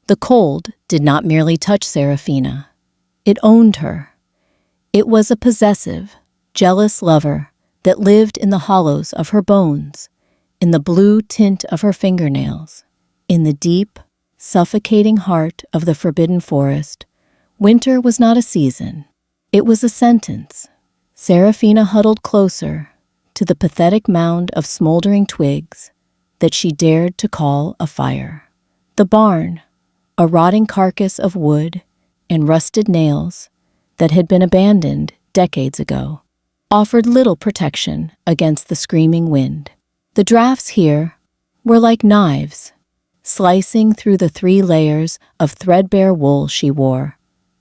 The cold did not merely touch Seraphina. It owned her. It was a possessive, jealous lover that lived in the hollows of her bones, in the blue tint of her fingernails, in the deep, suffocating heart of the forbidden forest. Winter was not a season. It was a sentence. Seraphina huddled closer to the pathetic mound of smoldering twigs that she dared to call a fire. The barn, a rotting carcass of wood and rusted nails that had been abandoned decades ago, offered little protection against the screaming wind. The drafts here were like knives, slicing through the 3 layers of threadbare wool she wore,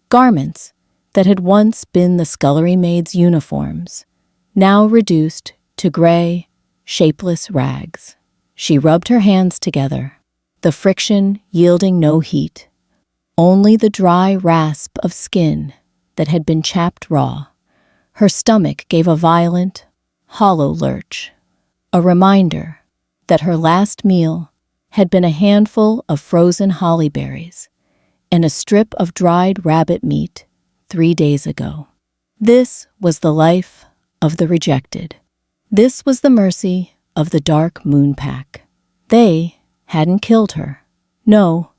garments that had once been the scullery maid's uniforms, now reduced to gray, shapeless rags. She rubbed her hands together, the friction yielding no heat, only the dry rasp of skin that had been chapped raw. Her stomach gave a violent, hollow lurch, a reminder that her last meal had been a handful of frozen holly berries and a strip of dried rabbit meat 3 days ago. This was the life of the rejected. This was the mercy of the Dark Moon Pack. They hadn't killed her. No,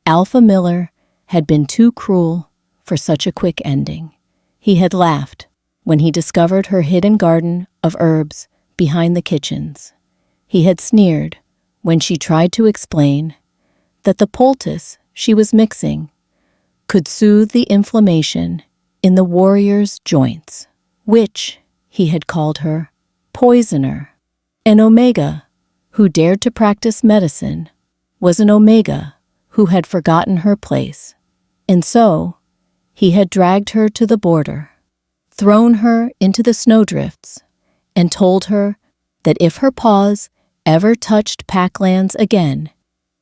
Alpha Miller had been too cruel for such a quick ending. He had laughed when he discovered her hidden garden of herbs behind the kitchens. He had sneered when she tried to explain that the poultice she was mixing could soothe the inflammation in the warrior's joints. Witch, he had called her, poisoner. An Omega who dared to practice medicine was an Omega who had forgotten her place. And so, he had dragged her to the border, thrown her into the snowdrifts, and told her that if her paws ever touched packlands again,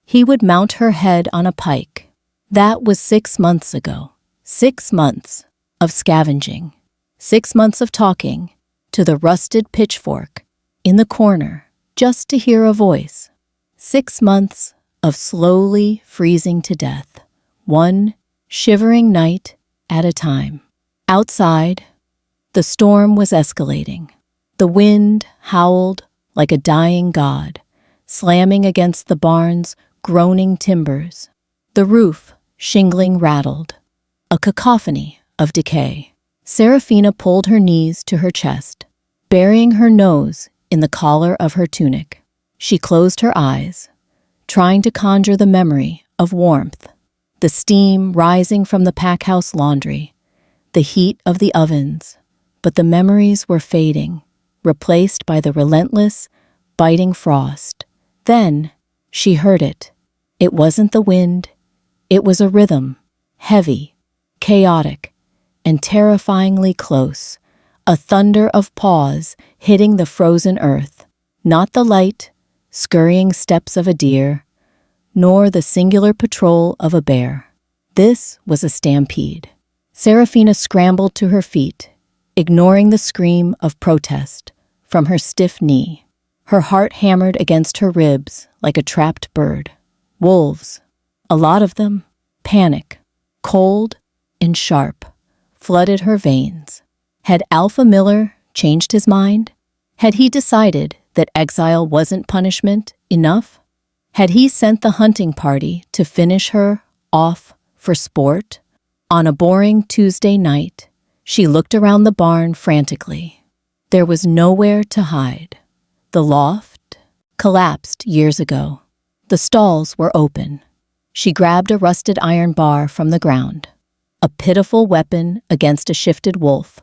he would mount her head on a pike. That was 6 months ago. 6 months of scavenging. 6 months of talking to the rusted pitchfork in the corner just to hear a voice. 6 months of slowly freezing to death, one shivering night at a time. Outside, the storm was escalating. The wind howled like a dying god, slamming against the barn's groaning timbers. The roof shingling rattled, a cacophony of decay. Seraphina pulled her knees to her chest, burying her nose in the collar of her tunic. She closed her eyes, trying to conjure the memory of warmth, the steam rising from the packhouse laundry, the heat of the ovens, but the memories were fading, replaced by the relentless, biting frost. Then she heard it. It wasn't the wind. It was a rhythm, heavy, chaotic, and terrifyingly close, a thunder of paws hitting the frozen earth, not the light, scurrying steps of a deer, nor the singular patrol of a bear. This was a stampede. Seraphina scrambled to her feet, ignoring the scream of protest from her stiff knee. Her heart hammered against her ribs like a trapped bird. Wolves, a lot of them, panic, cold and sharp, flooded her veins. Had Alpha Miller changed his mind? Had he decided that exile wasn't punishment enough? Had he sent the hunting party to finish her off for sport? On a boring Tuesday night, she looked around the barn frantically. There was nowhere to hide. The loft collapsed years ago. The stalls were open. She grabbed a rusted iron bar from the ground, a pitiful weapon against a shifted wolf,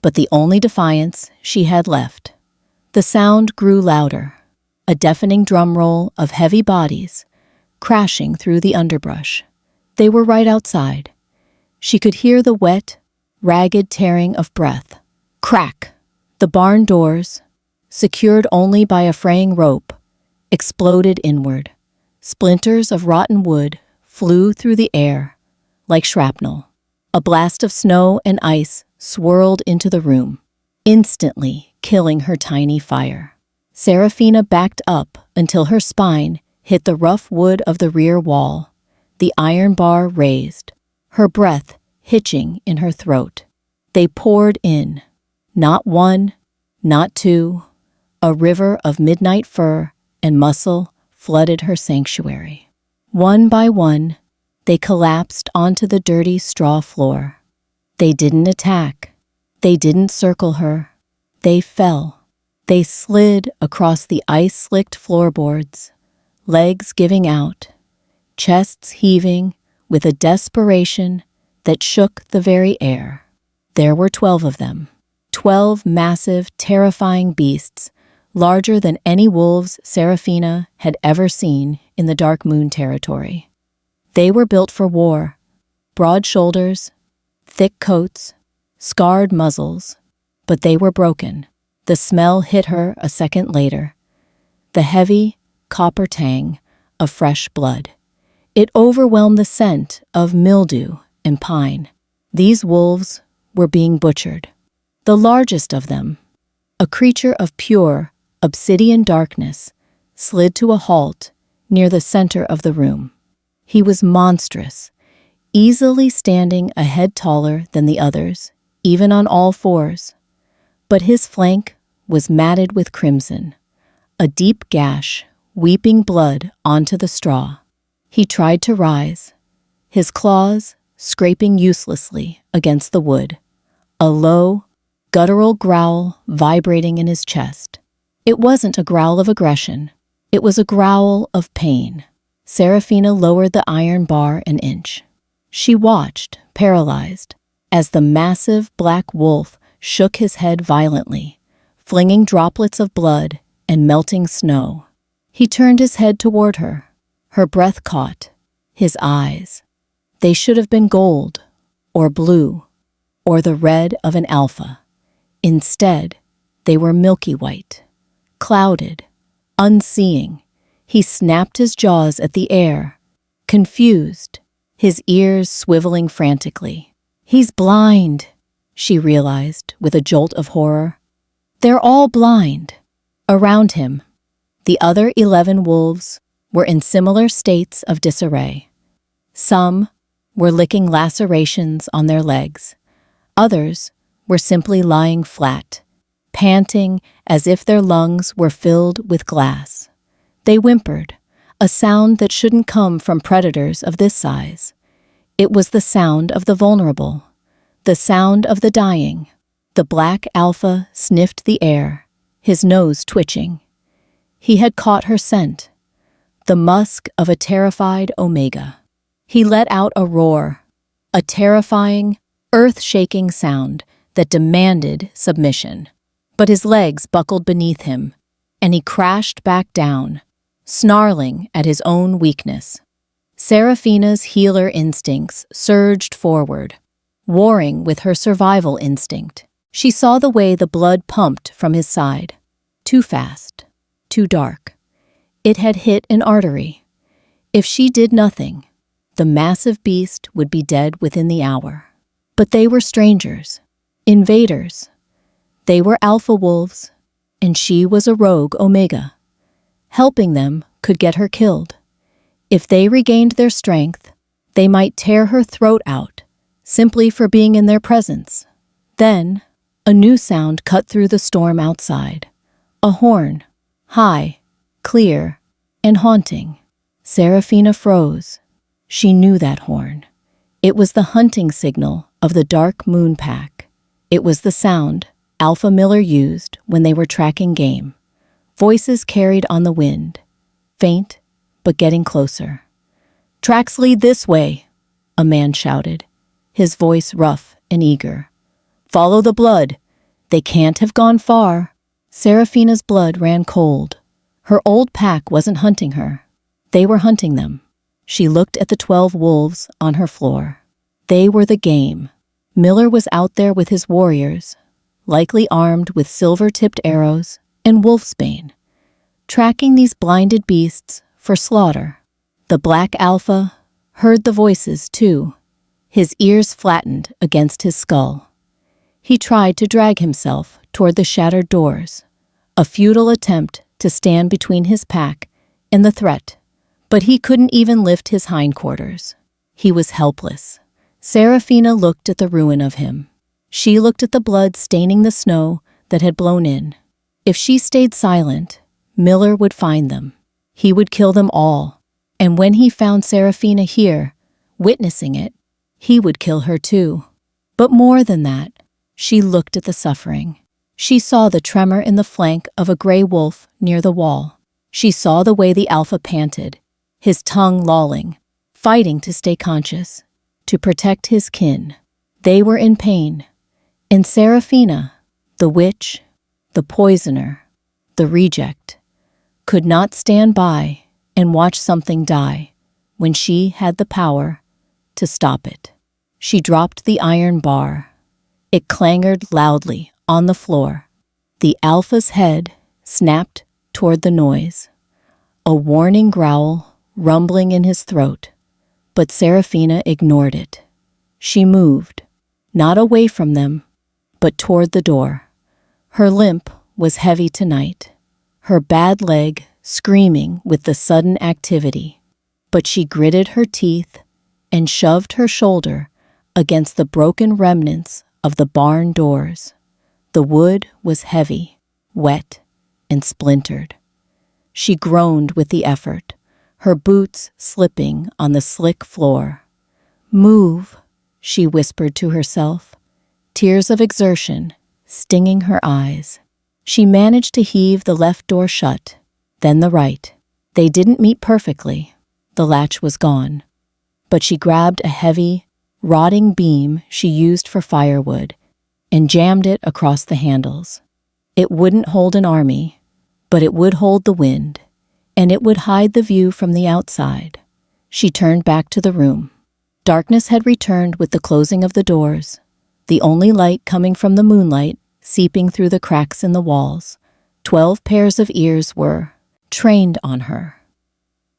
but the only defiance she had left. The sound grew louder, a deafening drum roll of heavy bodies crashing through the underbrush. They were right outside. She could hear the wet, ragged tearing of breath. Crack! The barn doors, secured only by a fraying rope, exploded inward. Splinters of rotten wood flew through the air like shrapnel. A blast of snow and ice swirled into the room, instantly killing her tiny fire. Seraphina backed up until her spine hit the rough wood of the rear wall, the iron bar raised, her breath hitching in her throat. They poured in. Not one, not two. A river of midnight fur and muscle flooded her sanctuary. One by one, they collapsed onto the dirty straw floor. They didn't attack. They didn't circle her. They fell. They slid across the ice-slicked floorboards, legs giving out, chests heaving with a desperation that shook the very air. There were 12 of them. 12 massive, terrifying beasts, larger than any wolves Seraphina had ever seen in the Dark Moon territory. They were built for war. Broad shoulders, thick coats, scarred muzzles, but they were broken. The smell hit her a second later. The heavy, copper tang of fresh blood. It overwhelmed the scent of mildew and pine. These wolves were being butchered. The largest of them, a creature of pure, obsidian darkness, slid to a halt near the center of the room. He was monstrous, easily standing a head taller than the others, even on all fours. But his flank was matted with crimson, a deep gash weeping blood onto the straw. He tried to rise, his claws scraping uselessly against the wood, a low, guttural growl vibrating in his chest. It wasn't a growl of aggression. It was a growl of pain. Seraphina lowered the iron bar an inch. She watched, paralyzed, as the massive black wolf shook his head violently, flinging droplets of blood and melting snow. He turned his head toward her. Her breath caught. His eyes. They should have been gold, or blue, or the red of an alpha. Instead, they were milky white, clouded, unseeing. He snapped his jaws at the air, confused, his ears swiveling frantically. He's blind, she realized with a jolt of horror. They're all blind. Around him, the other 11 wolves were in similar states of disarray. Some were licking lacerations on their legs. Others were simply lying flat, panting as if their lungs were filled with glass. They whimpered, a sound that shouldn't come from predators of this size. It was the sound of the vulnerable, the sound of the dying. The black alpha sniffed the air, his nose twitching. He had caught her scent, the musk of a terrified omega. He let out a roar, a terrifying, earth-shaking sound that demanded submission. But his legs buckled beneath him, and he crashed back down, snarling at his own weakness. Seraphina's healer instincts surged forward, warring with her survival instinct. She saw the way the blood pumped from his side. Too fast, too dark. It had hit an artery. If she did nothing, the massive beast would be dead within the hour. But they were strangers, invaders. They were alpha wolves, and she was a rogue omega. Helping them could get her killed. If they regained their strength, they might tear her throat out, simply for being in their presence. Then, a new sound cut through the storm outside. A horn, high, clear, and haunting. Seraphina froze. She knew that horn. It was the hunting signal of the Dark Moon Pack. It was the sound Alpha Miller used when they were tracking game. Voices carried on the wind, faint but getting closer. "Tracks lead this way," a man shouted, his voice rough and eager. "Follow the blood. They can't have gone far." Seraphina's blood ran cold. Her old pack wasn't hunting her. They were hunting them. She looked at the 12 wolves on her floor. They were the game. Miller was out there with his warriors, likely armed with silver-tipped arrows and wolfsbane, tracking these blinded beasts for slaughter. The black alpha heard the voices, too, his ears flattened against his skull. He tried to drag himself toward the shattered doors, a futile attempt to stand between his pack and the threat, But he couldn't even lift his hindquarters. He was helpless. Serafina looked at the ruin of him. She looked at the blood staining the snow that had blown in. If she stayed silent, Miller would find them. He would kill them all. And when he found Serafina here, witnessing it, he would kill her too. But more than that, she looked at the suffering. She saw the tremor in the flank of a gray wolf near the wall. She saw the way the alpha panted, his tongue lolling, fighting to stay conscious, to protect his kin. They were in pain. And Serafina, the witch, the poisoner, the reject, could not stand by and watch something die when she had the power to stop it. She dropped the iron bar. It clanged loudly on the floor. The alpha's head snapped toward the noise, a warning growl rumbling in his throat. But Serafina ignored it. She moved, not away from them, but toward the door. Her limp was heavy tonight, her bad leg screaming with the sudden activity. But she gritted her teeth and shoved her shoulder against the broken remnants of the barn doors. The wood was heavy, wet, and splintered. She groaned with the effort, her boots slipping on the slick floor. "Move," she whispered to herself, tears of exertion stinging her eyes. She managed to heave the left door shut, then the right. They didn't meet perfectly. The latch was gone. But she grabbed a heavy, rotting beam she used for firewood and jammed it across the handles. It wouldn't hold an army, but it would hold the wind, and it would hide the view from the outside. She turned back to the room. Darkness had returned with the closing of the doors, the only light coming from the moonlight seeping through the cracks in the walls. 12 pairs of ears were trained on her.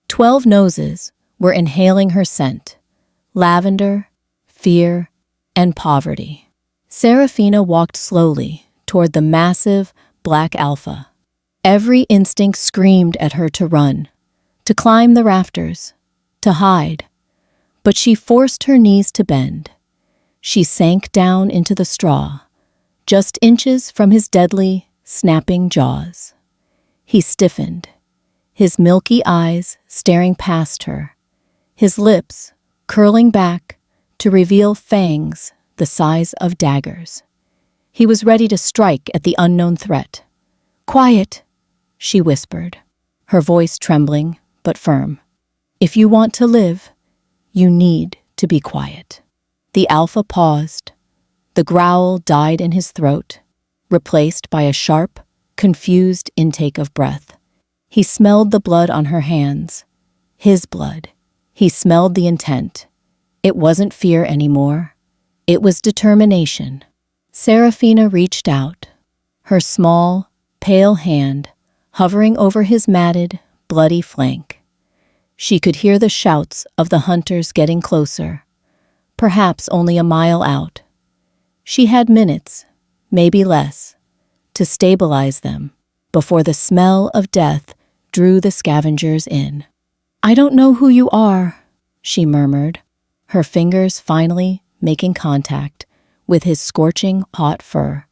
12 noses were inhaling her scent: lavender, fear, and poverty. Serafina walked slowly toward the massive black alpha. Every instinct screamed at her to run, to climb the rafters, to hide. But she forced her knees to bend. She sank down into the straw, just inches from his deadly, snapping jaws. He stiffened, his milky eyes staring past her, his lips curling back to reveal fangs the size of daggers. He was ready to strike at the unknown threat. "Quiet," she whispered, her voice trembling but firm. "If you want to live, you need to be quiet." The alpha paused. The growl died in his throat, replaced by a sharp, confused intake of breath. He smelled the blood on her hands. His blood. He smelled the intent. It wasn't fear anymore. It was determination. Serafina reached out, her small, pale hand hovering over his matted, bloody flank. She could hear the shouts of the hunters getting closer, perhaps only a mile out. She had minutes, maybe less, to stabilize them before the smell of death drew the scavengers in. "I don't know who you are," she murmured, her fingers finally making contact with his scorching hot fur.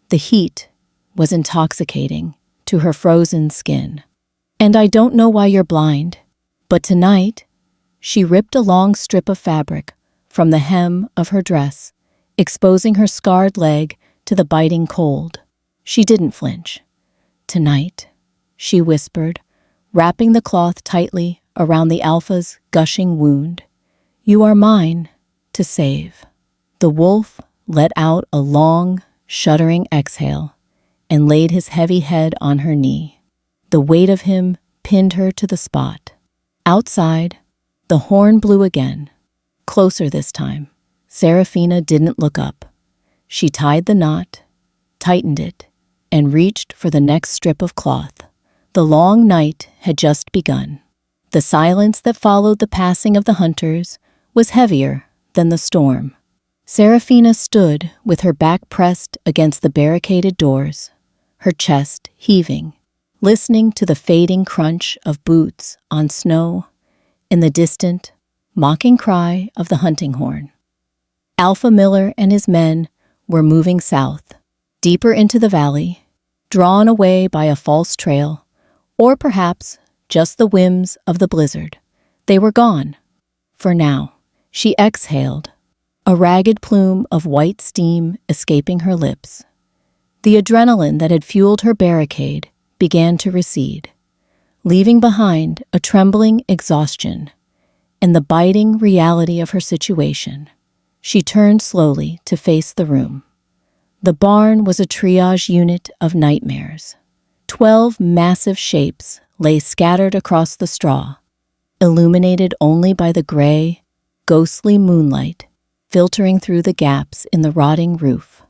The heat was intoxicating to her frozen skin. "And I don't know why you're blind, but tonight," she ripped a long strip of fabric from the hem of her dress, exposing her scarred leg to the biting cold. She didn't flinch. "Tonight," she whispered, wrapping the cloth tightly around the alpha's gushing wound, "you are mine to save." The wolf let out a long, shuddering exhale and laid his heavy head on her knee. The weight of him pinned her to the spot. Outside, the horn blew again, closer this time. Serafina didn't look up. She tied the knot, tightened it, and reached for the next strip of cloth. The long night had just begun. The silence that followed the passing of the hunters was heavier than the storm. Serafina stood with her back pressed against the barricaded doors, her chest heaving, listening to the fading crunch of boots on snow in the distant, mocking cry of the hunting horn. Alpha Miller and his men were moving south, deeper into the valley, drawn away by a false trail, or perhaps just the whims of the blizzard. They were gone. For now, she exhaled, a ragged plume of white steam escaping her lips. The adrenaline that had fueled her barricade began to recede, leaving behind a trembling exhaustion and the biting reality of her situation. She turned slowly to face the room. The barn was a triage unit of nightmares. 12 massive shapes lay scattered across the straw, illuminated only by the gray, ghostly moonlight filtering through the gaps in the rotting roof.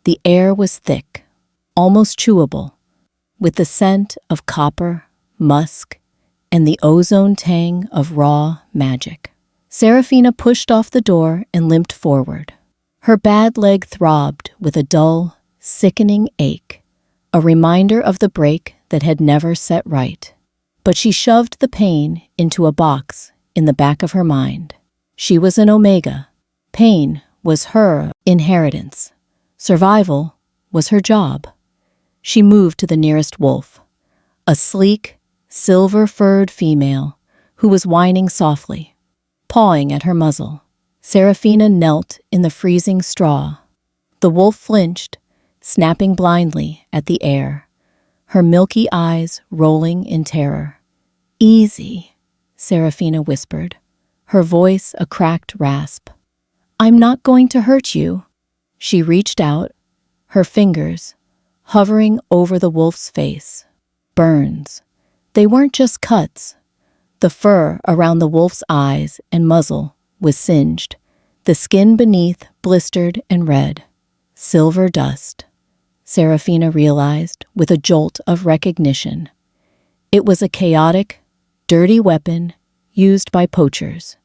The air was thick, almost chewable, with the scent of copper, musk, and the ozone tang of raw magic. Serafina pushed off the door and limped forward. Her bad leg throbbed with a dull, sickening ache, a reminder of the break that had never set right. But she shoved the pain into a box in the back of her mind. She was an Omega. Pain was her inheritance. Survival was her job. She moved to the nearest wolf, a sleek, silver-furred female who was whining softly, pawing at her muzzle. Serafina knelt in the freezing straw. The wolf flinched, snapping blindly at the air, her milky eyes rolling in terror. "Easy," Serafina whispered, her voice a cracked rasp. "I'm not going to hurt you." She reached out, her fingers hovering over the wolf's face. Burns. They weren't just cuts. The fur around the wolf's eyes and muzzle was singed, the skin beneath blistered and red. Silver dust, Serafina realized with a jolt of recognition. It was a chaotic, dirty weapon used by poachers.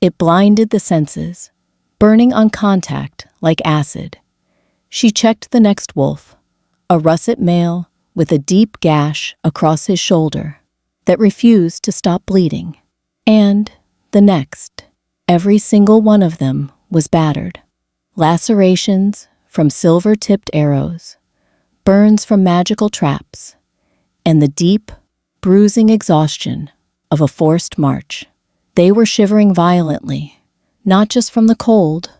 It blinded the senses, burning on contact like acid. She checked the next wolf, a russet male with a deep gash across his shoulder that refused to stop bleeding. And the next. Every single one of them was battered. Lacerations from silver-tipped arrows, burns from magical traps, and the deep, bruising exhaustion of a forced march. They were shivering violently, not just from the cold,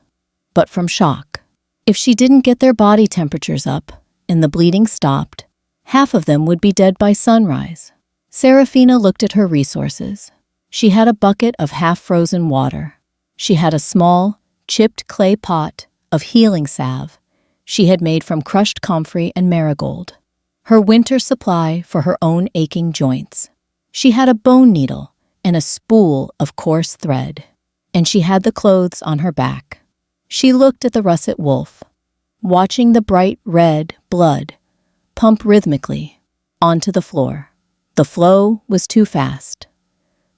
but from shock. If she didn't get their body temperatures up and the bleeding stopped, half of them would be dead by sunrise. Serafina looked at her resources. She had a bucket of half-frozen water. She had a small, chipped clay pot of healing salve she had made from crushed comfrey and marigold, her winter supply for her own aching joints. She had a bone needle and a spool of coarse thread, and she had the clothes on her back. She looked at the russet wolf, watching the bright red blood pump rhythmically onto the floor. The flow was too fast.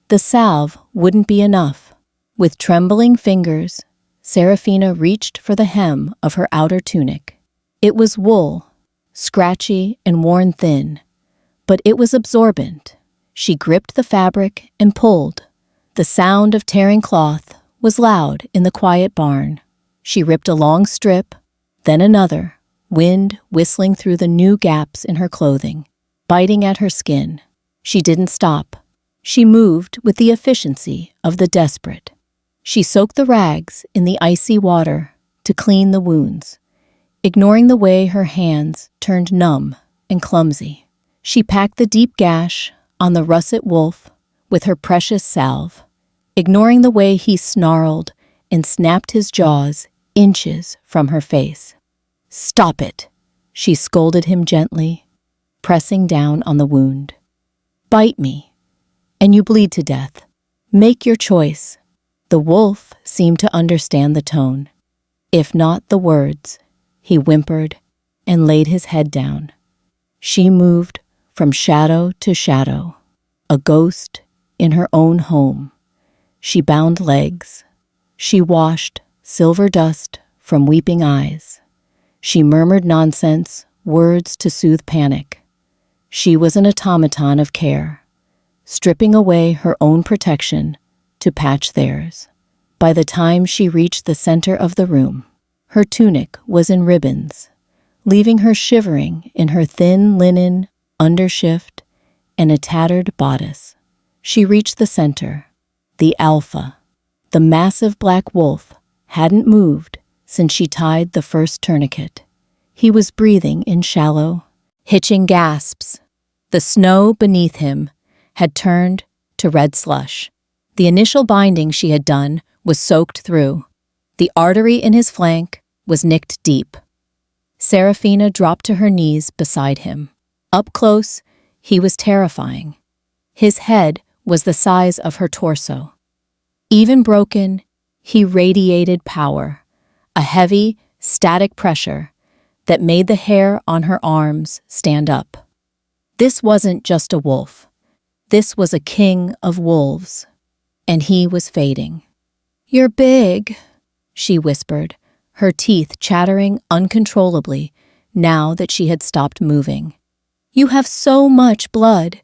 The salve wouldn't be enough. With trembling fingers, Serafina reached for the hem of her outer tunic. It was wool, scratchy and worn thin, but it was absorbent. She gripped the fabric and pulled. The sound of tearing cloth was loud in the quiet barn. She ripped a long strip, then another, wind whistling through the new gaps in her clothing, biting at her skin. She didn't stop. She moved with the efficiency of the desperate. She soaked the rags in the icy water to clean the wounds, ignoring the way her hands turned numb and clumsy. She packed the deep gash on the russet wolf with her precious salve, ignoring the way he snarled and snapped his jaws inches from her face. "Stop it," she scolded him gently, pressing down on the wound. "Bite me, and you bleed to death. Make your choice." The wolf seemed to understand the tone, if not the words. He whimpered and laid his head down. She moved from shadow to shadow, a ghost in her own home. She bound legs. She washed silver dust from weeping eyes. She murmured nonsense, words to soothe panic. She was an automaton of care, stripping away her own protection to patch theirs. By the time she reached the center of the room, her tunic was in ribbons, leaving her shivering in her thin linen undershift and a tattered bodice. She reached the center. The alpha, the massive black wolf, hadn't moved since she tied the first tourniquet. He was breathing in shallow, hitching gasps. The snow beneath him had turned to red slush. The initial binding she had done was soaked through. The artery in his flank was nicked deep. Seraphina dropped to her knees beside him. Up close, he was terrifying. His head was the size of her torso. Even broken, he radiated power, a heavy, static pressure that made the hair on her arms stand up. This wasn't just a wolf. This was a king of wolves, and he was fading. "You're big," she whispered, her teeth chattering uncontrollably now that she had stopped moving. "You have so much blood.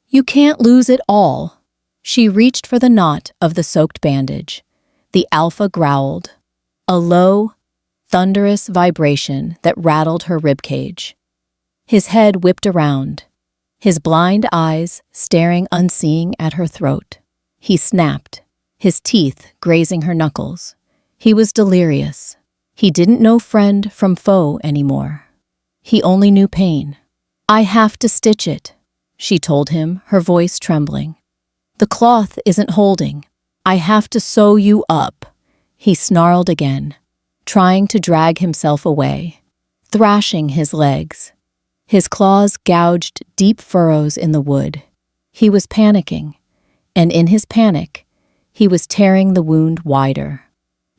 You can't lose it all." She reached for the knot of the soaked bandage. The alpha growled, a low, thunderous vibration that rattled her ribcage. His head whipped around, his blind eyes staring unseeing at her throat. He snapped, his teeth grazing her knuckles. He was delirious. He didn't know friend from foe anymore. He only knew pain. "I have to stitch it," she told him, her voice trembling. "The cloth isn't holding. I have to sew you up." He snarled again, trying to drag himself away, thrashing his legs. His claws gouged deep furrows in the wood. He was panicking, and in his panic, he was tearing the wound wider.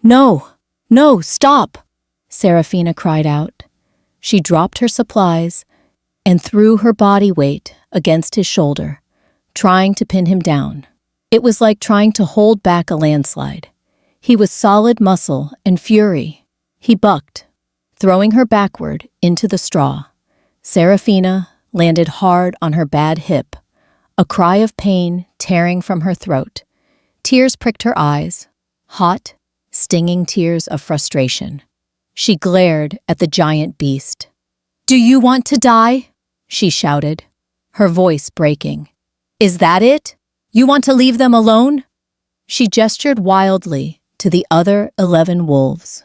"No! No, stop!" Seraphina cried out. She dropped her supplies and threw her body weight against his shoulder, trying to pin him down. It was like trying to hold back a landslide. He was solid muscle and fury. He bucked, throwing her backward into the straw. Seraphina landed hard on her bad hip, a cry of pain tearing from her throat. Tears pricked her eyes, hot, stinging tears of frustration. She glared at the giant beast. "Do you want to die?" she shouted, her voice breaking. "Is that it? You want to leave them alone?" She gestured wildly to the other 11 wolves,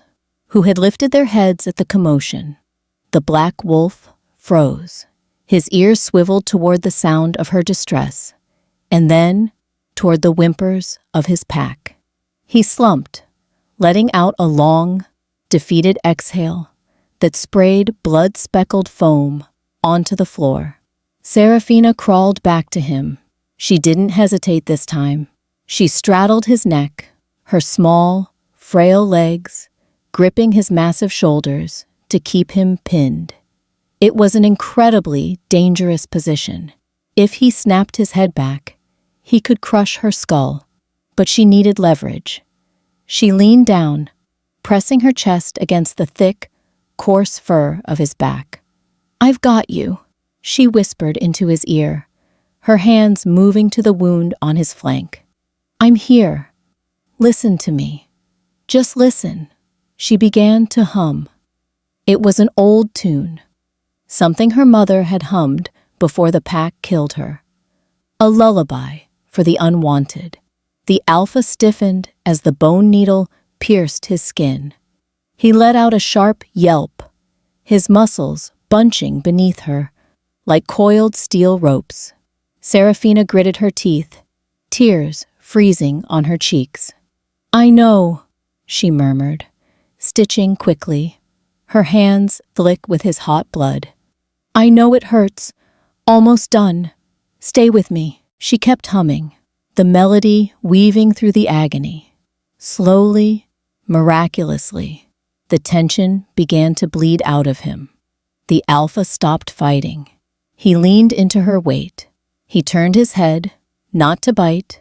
who had lifted their heads at the commotion. The black wolf froze. His ears swiveled toward the sound of her distress, and then toward the whimpers of his pack. He slumped, letting out a long, defeated exhale that sprayed blood-speckled foam onto the floor. Seraphina crawled back to him. She didn't hesitate this time. She straddled his neck, her small, frail legs gripping his massive shoulders to keep him pinned. It was an incredibly dangerous position. If he snapped his head back, he could crush her skull, but she needed leverage. She leaned down, pressing her chest against the thick, coarse fur of his back. "I've got you," she whispered into his ear, her hands moving to the wound on his flank. "I'm here. Listen to me. Just listen." She began to hum. It was an old tune, something her mother had hummed before the pack killed her. A lullaby for the unwanted. The alpha stiffened as the bone needle pierced his skin. He let out a sharp yelp, his muscles bunching beneath her like coiled steel ropes. Seraphina gritted her teeth, tears freezing on her cheeks. "I know," she murmured, stitching quickly, her hands flick with his hot blood. "I know it hurts. Almost done. Stay with me." She kept humming, the melody weaving through the agony. Slowly, miraculously, the tension began to bleed out of him. The alpha stopped fighting. He leaned into her weight. He turned his head, not to bite,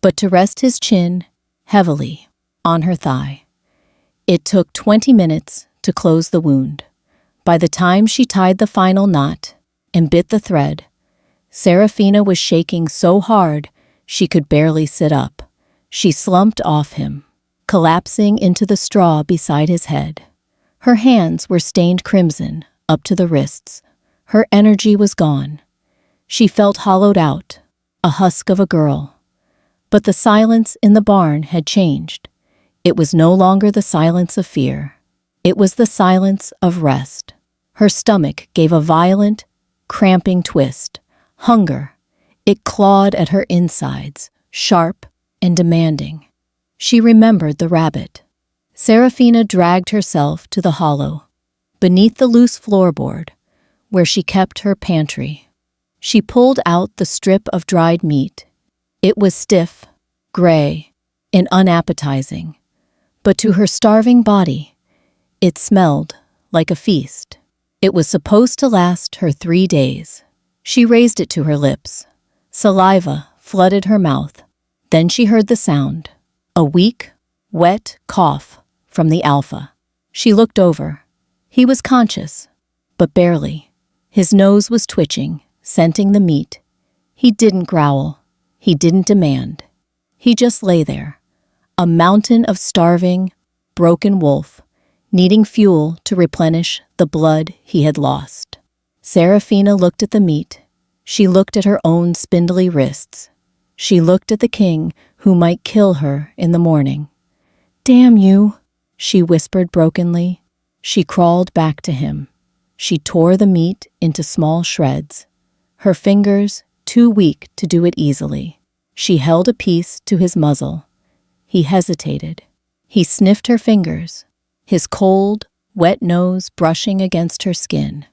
but to rest his chin heavily on her thigh. It took 20 minutes to close the wound. By the time she tied the final knot and bit the thread, Seraphina was shaking so hard she could barely sit up. She slumped off him, collapsing into the straw beside his head. Her hands were stained crimson up to the wrists. Her energy was gone. She felt hollowed out, a husk of a girl. But the silence in the barn had changed. It was no longer the silence of fear. It was the silence of rest. Her stomach gave a violent, cramping twist. Hunger. It clawed at her insides, sharp and demanding. She remembered the rabbit. Seraphina dragged herself to the hollow, beneath the loose floorboard, where she kept her pantry. She pulled out the strip of dried meat. It was stiff, gray, and unappetizing, but to her starving body, it smelled like a feast. It was supposed to last her 3 days. She raised it to her lips. Saliva flooded her mouth. Then she heard the sound, a weak, wet cough from the alpha. She looked over. He was conscious, but barely. His nose was twitching, scenting the meat. He didn't growl. He didn't demand. He just lay there, a mountain of starving, broken wolf, needing fuel to replenish the blood he had lost. Seraphina looked at the meat. She looked at her own spindly wrists. She looked at the king who might kill her in the morning. "Damn you," she whispered brokenly. She crawled back to him. She tore the meat into small shreds, her fingers too weak to do it easily. She held a piece to his muzzle. He hesitated. He sniffed her fingers, his cold, wet nose brushing against her skin.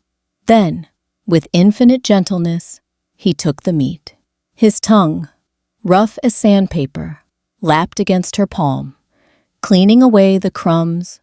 Then, with infinite gentleness, he took the meat. His tongue, rough as sandpaper, lapped against her palm, cleaning away the crumbs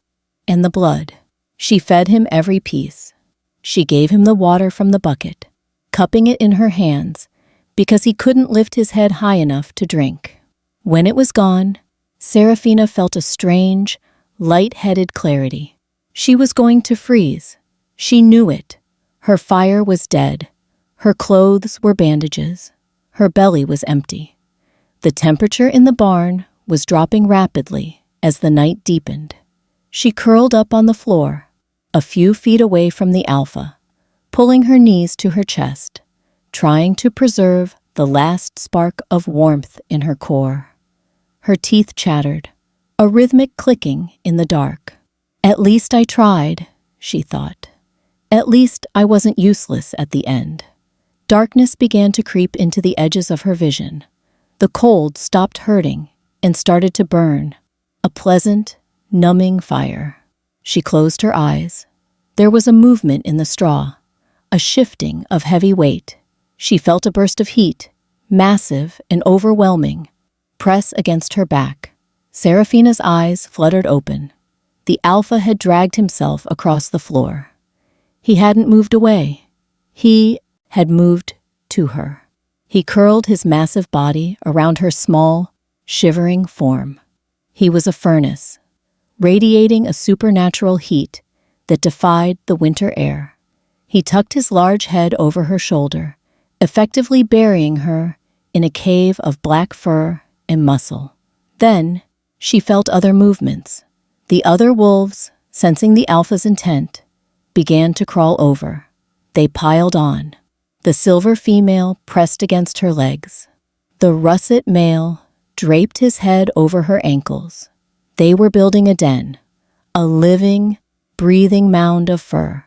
and the blood. She fed him every piece. She gave him the water from the bucket, cupping it in her hands because he couldn't lift his head high enough to drink. When it was gone, Seraphina felt a strange, light-headed clarity. She was going to freeze. She knew it. Her fire was dead. Her clothes were bandages. Her belly was empty. The temperature in the barn was dropping rapidly as the night deepened. She curled up on the floor, a few feet away from the alpha, pulling her knees to her chest, trying to preserve the last spark of warmth in her core. Her teeth chattered, a rhythmic clicking in the dark. "At least I tried," she thought. "At least I wasn't useless at the end." Darkness began to creep into the edges of her vision. The cold stopped hurting and started to burn, a pleasant, numbing fire. She closed her eyes. There was a movement in the straw, a shifting of heavy weight. She felt a burst of heat, massive and overwhelming, press against her back. Seraphina's eyes fluttered open. The alpha had dragged himself across the floor. He hadn't moved away. He had moved to her. He curled his massive body around her small, shivering form. He was a furnace, radiating a supernatural heat that defied the winter air. He tucked his large head over her shoulder, effectively burying her in a cave of black fur and muscle. Then she felt other movements. The other wolves, sensing the alpha's intent, began to crawl over. They piled on. The silver female pressed against her legs. The russet male draped his head over her ankles. They were building a den, a living, breathing mound of fur.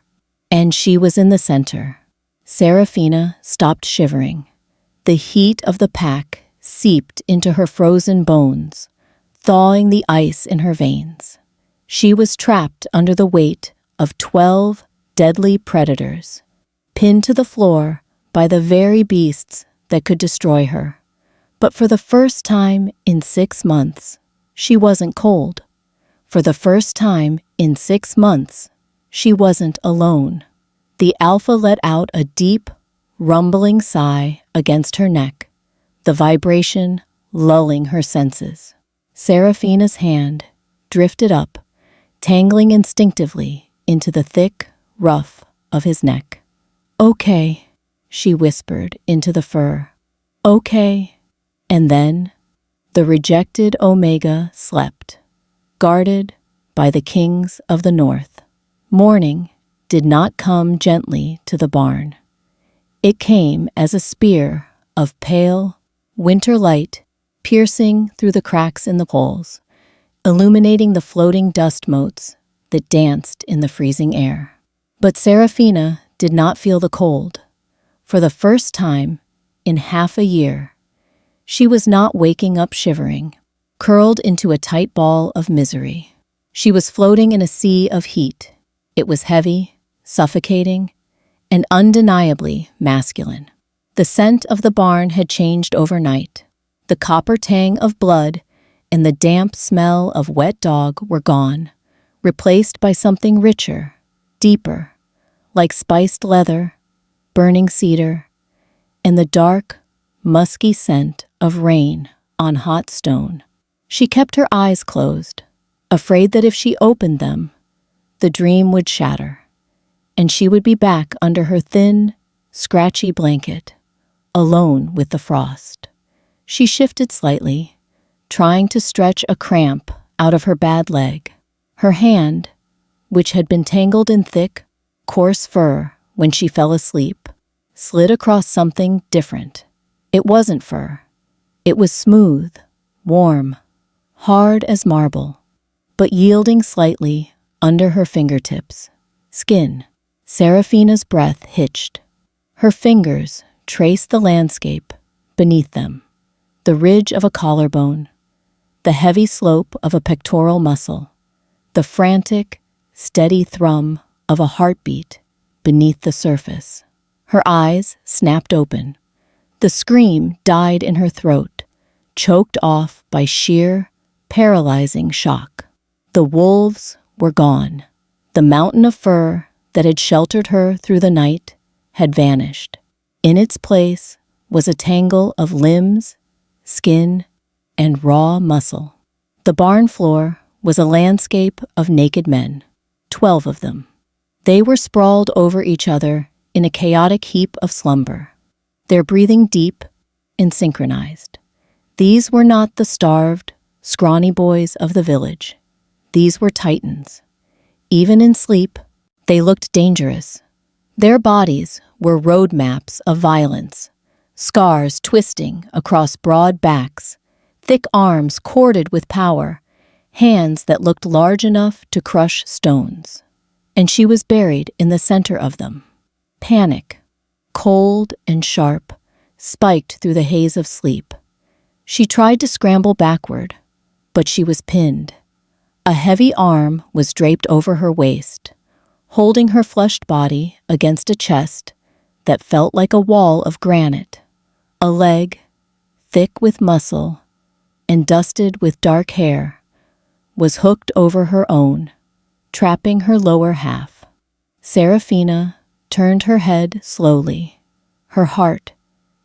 And she was in the center. Seraphina stopped shivering. The heat of the pack seeped into her frozen bones, thawing the ice in her veins. She was trapped under the weight of 12 deadly predators, pinned to the floor by the very beasts that could destroy her. But for the first time in 6 months, she wasn't cold. For the first time in 6 months, she wasn't alone. The alpha let out a deep, rumbling sigh against her neck, the vibration lulling her senses. Seraphina's hand drifted up, tangling instinctively into the thick ruff of his neck. "Okay," she whispered into the fur. Okay. And then the rejected Omega slept, guarded by the kings of the north. Morning did not come gently to the barn. It came as a spear of pale, winter light piercing through the cracks in the poles, illuminating the floating dust motes that danced in the freezing air. But Seraphina did not feel the cold. For the first time in half a year, she was not waking up shivering, curled into a tight ball of misery. She was floating in a sea of heat. It was heavy, suffocating, and undeniably masculine. The scent of the barn had changed overnight. The copper tang of blood and the damp smell of wet dog were gone, replaced by something richer, deeper, like spiced leather, burning cedar, and the dark, musky scent of rain on hot stone. She kept her eyes closed, afraid that if she opened them, the dream would shatter, and she would be back under her thin, scratchy blanket, alone with the frost. She shifted slightly, trying to stretch a cramp out of her bad leg. Her hand, which had been tangled in thick, coarse fur when she fell asleep, slid across something different. It wasn't fur. It was smooth, warm, hard as marble, but yielding slightly under her fingertips. Skin. Seraphina's breath hitched. Her fingers traced the landscape beneath them. The ridge of a collarbone, the heavy slope of a pectoral muscle, the frantic, steady thrum of a heartbeat beneath the surface. Her eyes snapped open. The scream died in her throat, choked off by sheer, paralyzing shock. The wolves were gone. The mountain of fur that had sheltered her through the night had vanished. In its place was a tangle of limbs, skin, and raw muscle. The barn floor was a landscape of naked men, 12 of them. They were sprawled over each other in a chaotic heap of slumber, their breathing deep and synchronized. These were not the starved, scrawny boys of the village. These were titans. Even in sleep, they looked dangerous. Their bodies were road maps of violence, scars twisting across broad backs, thick arms corded with power, hands that looked large enough to crush stones. And she was buried in the center of them. Panic, cold and sharp, spiked through the haze of sleep. She tried to scramble backward, but she was pinned. A heavy arm was draped over her waist, holding her flushed body against a chest that felt like a wall of granite. A leg, thick with muscle and dusted with dark hair, was hooked over her own, trapping her lower half. Seraphina turned her head slowly, her heart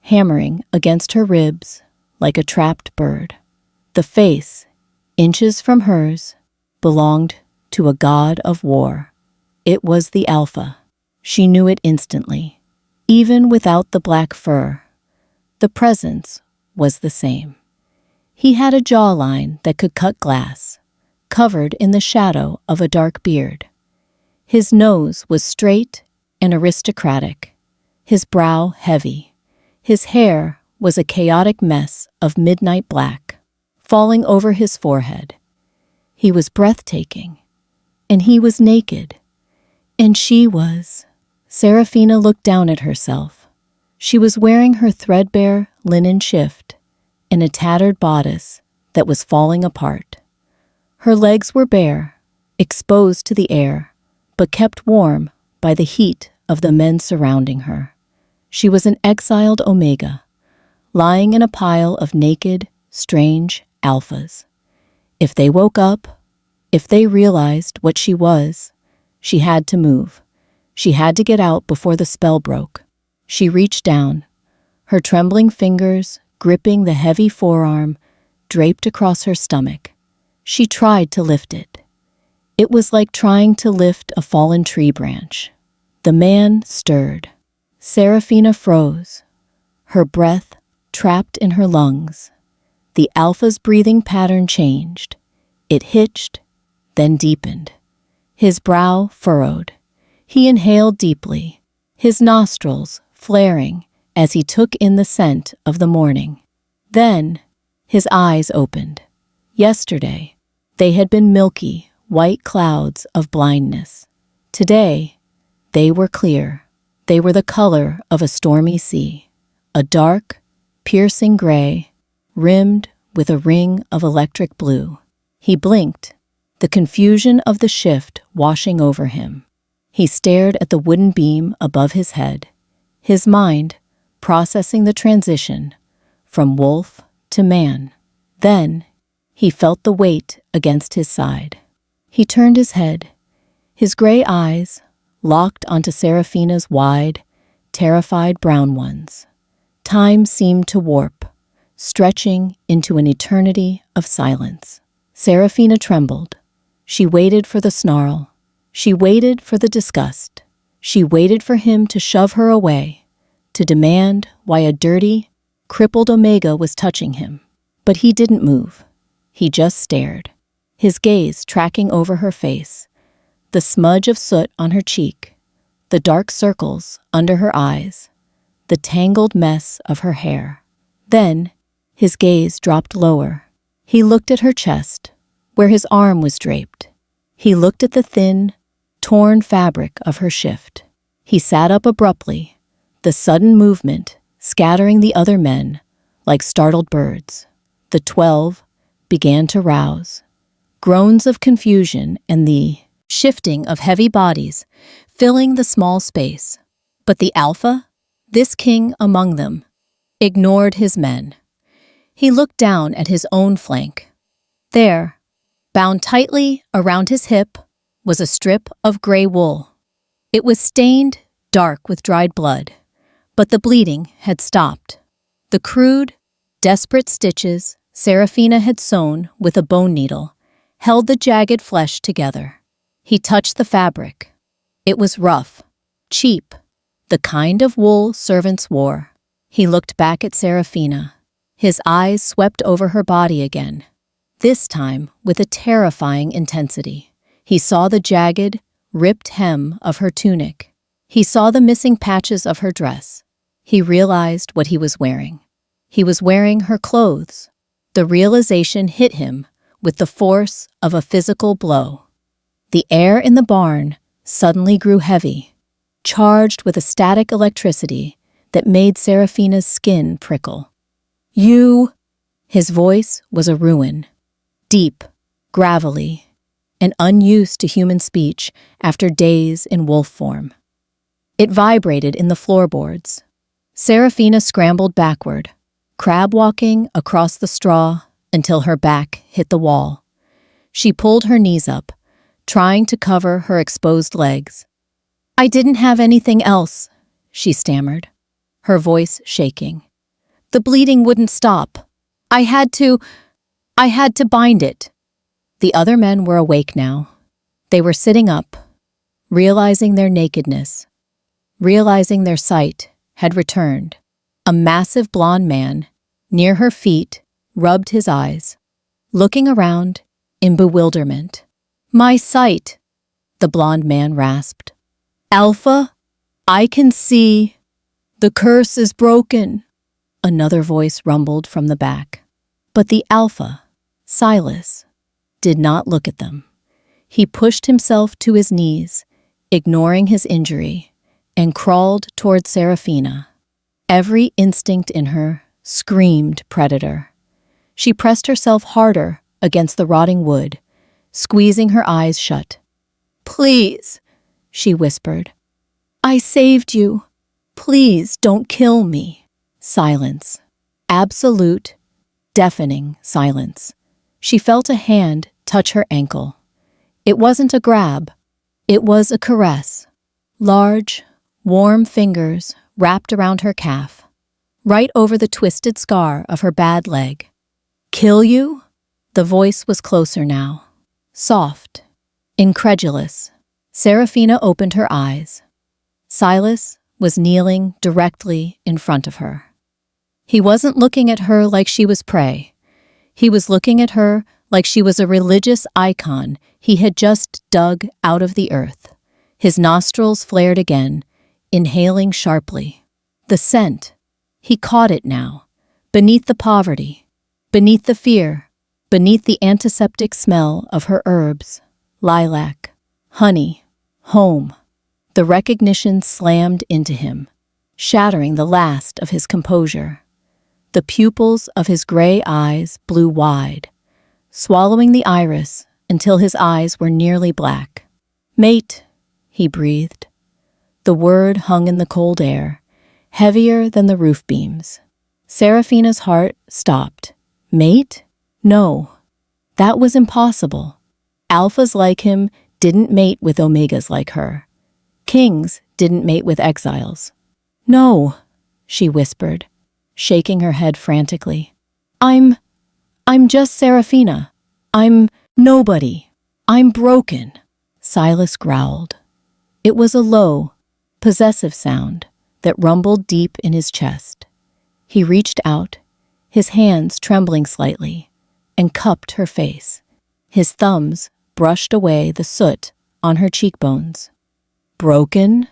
hammering against her ribs like a trapped bird. The face, inches from hers, belonged to a god of war. It was the Alpha. She knew it instantly. Even without the black fur, the presence was the same. He had a jawline that could cut glass, covered in the shadow of a dark beard. His nose was straight and aristocratic, his brow heavy. His hair was a chaotic mess of midnight black, falling over his forehead. He was breathtaking, and he was naked, and she was. Seraphina looked down at herself. She was wearing her threadbare linen shift and a tattered bodice that was falling apart. Her legs were bare, exposed to the air, but kept warm by the heat of the men surrounding her. She was an exiled Omega, lying in a pile of naked, strange alphas. If they woke up, if they realized what she was, she had to move. She had to get out before the spell broke. She reached down, her trembling fingers gripping the heavy forearm draped across her stomach. She tried to lift it. It was like trying to lift a fallen tree branch. The man stirred. Seraphina froze, her breath trapped in her lungs. The Alpha's breathing pattern changed. It hitched, then deepened. His brow furrowed. He inhaled deeply, his nostrils flaring as he took in the scent of the morning. Then, his eyes opened. Yesterday, they had been milky, white clouds of blindness. Today, they were clear. They were the color of a stormy sea, a dark, piercing gray, rimmed with a ring of electric blue. He blinked, the confusion of the shift washing over him. He stared at the wooden beam above his head, his mind processing the transition from wolf to man. Then, he felt the weight against his side. He turned his head, his gray eyes locked onto Seraphina's wide, terrified brown ones. Time seemed to warp, stretching into an eternity of silence. Seraphina trembled. She waited for the snarl. She waited for the disgust. She waited for him to shove her away, to demand why a dirty, crippled Omega was touching him. But he didn't move. He just stared, his gaze tracking over her face, the smudge of soot on her cheek, the dark circles under her eyes, the tangled mess of her hair. Then, his gaze dropped lower. He looked at her chest, where his arm was draped. He looked at the thin, torn fabric of her shift. He sat up abruptly, the sudden movement scattering the other men like startled birds. The 12 began to rouse. Groans of confusion and the shifting of heavy bodies filling the small space. But the Alpha, this king among them, ignored his men. He looked down at his own flank. There, bound tightly around his hip, was a strip of gray wool. It was stained dark with dried blood, but the bleeding had stopped. The crude, desperate stitches Seraphina had sewn with a bone needle held the jagged flesh together. He touched the fabric. It was rough, cheap, the kind of wool servants wore. He looked back at Seraphina. His eyes swept over her body again, this time with a terrifying intensity. He saw the jagged, ripped hem of her tunic. He saw the missing patches of her dress. He realized what he was wearing. He was wearing her clothes. The realization hit him with the force of a physical blow. The air in the barn suddenly grew heavy, charged with a static electricity that made Seraphina's skin prickle. "You!" His voice was a ruin, deep, gravelly, and unused to human speech after days in wolf form. It vibrated in the floorboards. Seraphina scrambled backward, crab-walking across the straw until her back hit the wall. She pulled her knees up, trying to cover her exposed legs. "I didn't have anything else," she stammered, her voice shaking. "The bleeding wouldn't stop. I had to bind it." The other men were awake now. They were sitting up, realizing their nakedness, realizing their sight had returned. A massive blond man, near her feet, rubbed his eyes, looking around in bewilderment. "My sight," the blond man rasped. "Alpha, I can see. The curse is broken," another voice rumbled from the back. But the Alpha, Silas, did not look at them. He pushed himself to his knees, ignoring his injury, and crawled toward Seraphina. Every instinct in her screamed predator. She pressed herself harder against the rotting wood, squeezing her eyes shut. "Please," she whispered. "I saved you. Please don't kill me." Silence. Absolute, deafening silence. She felt a hand touch her ankle. It wasn't a grab. It was a caress. Large, warm fingers wrapped around her calf, right over the twisted scar of her bad leg. "Kill you?" The voice was closer now. Soft, incredulous. Seraphina opened her eyes. Silas was kneeling directly in front of her. He wasn't looking at her like she was prey. He was looking at her like she was a religious icon he had just dug out of the earth. His nostrils flared again, inhaling sharply. The scent. He caught it now, beneath the poverty, beneath the fear, beneath the antiseptic smell of her herbs, lilac, honey, home. The recognition slammed into him, shattering the last of his composure. The pupils of his gray eyes blew wide, swallowing the iris until his eyes were nearly black. "Mate," he breathed. The word hung in the cold air, heavier than the roof beams. Seraphina's heart stopped. Mate? No. That was impossible. Alphas like him didn't mate with omegas like her. Kings didn't mate with exiles. "No," she whispered, shaking her head frantically. I'm just Seraphina. I'm nobody. I'm broken." Silas growled. It was a low, possessive sound that rumbled deep in his chest. He reached out, his hands trembling slightly, and cupped her face. His thumbs brushed away the soot on her cheekbones. "Broken?"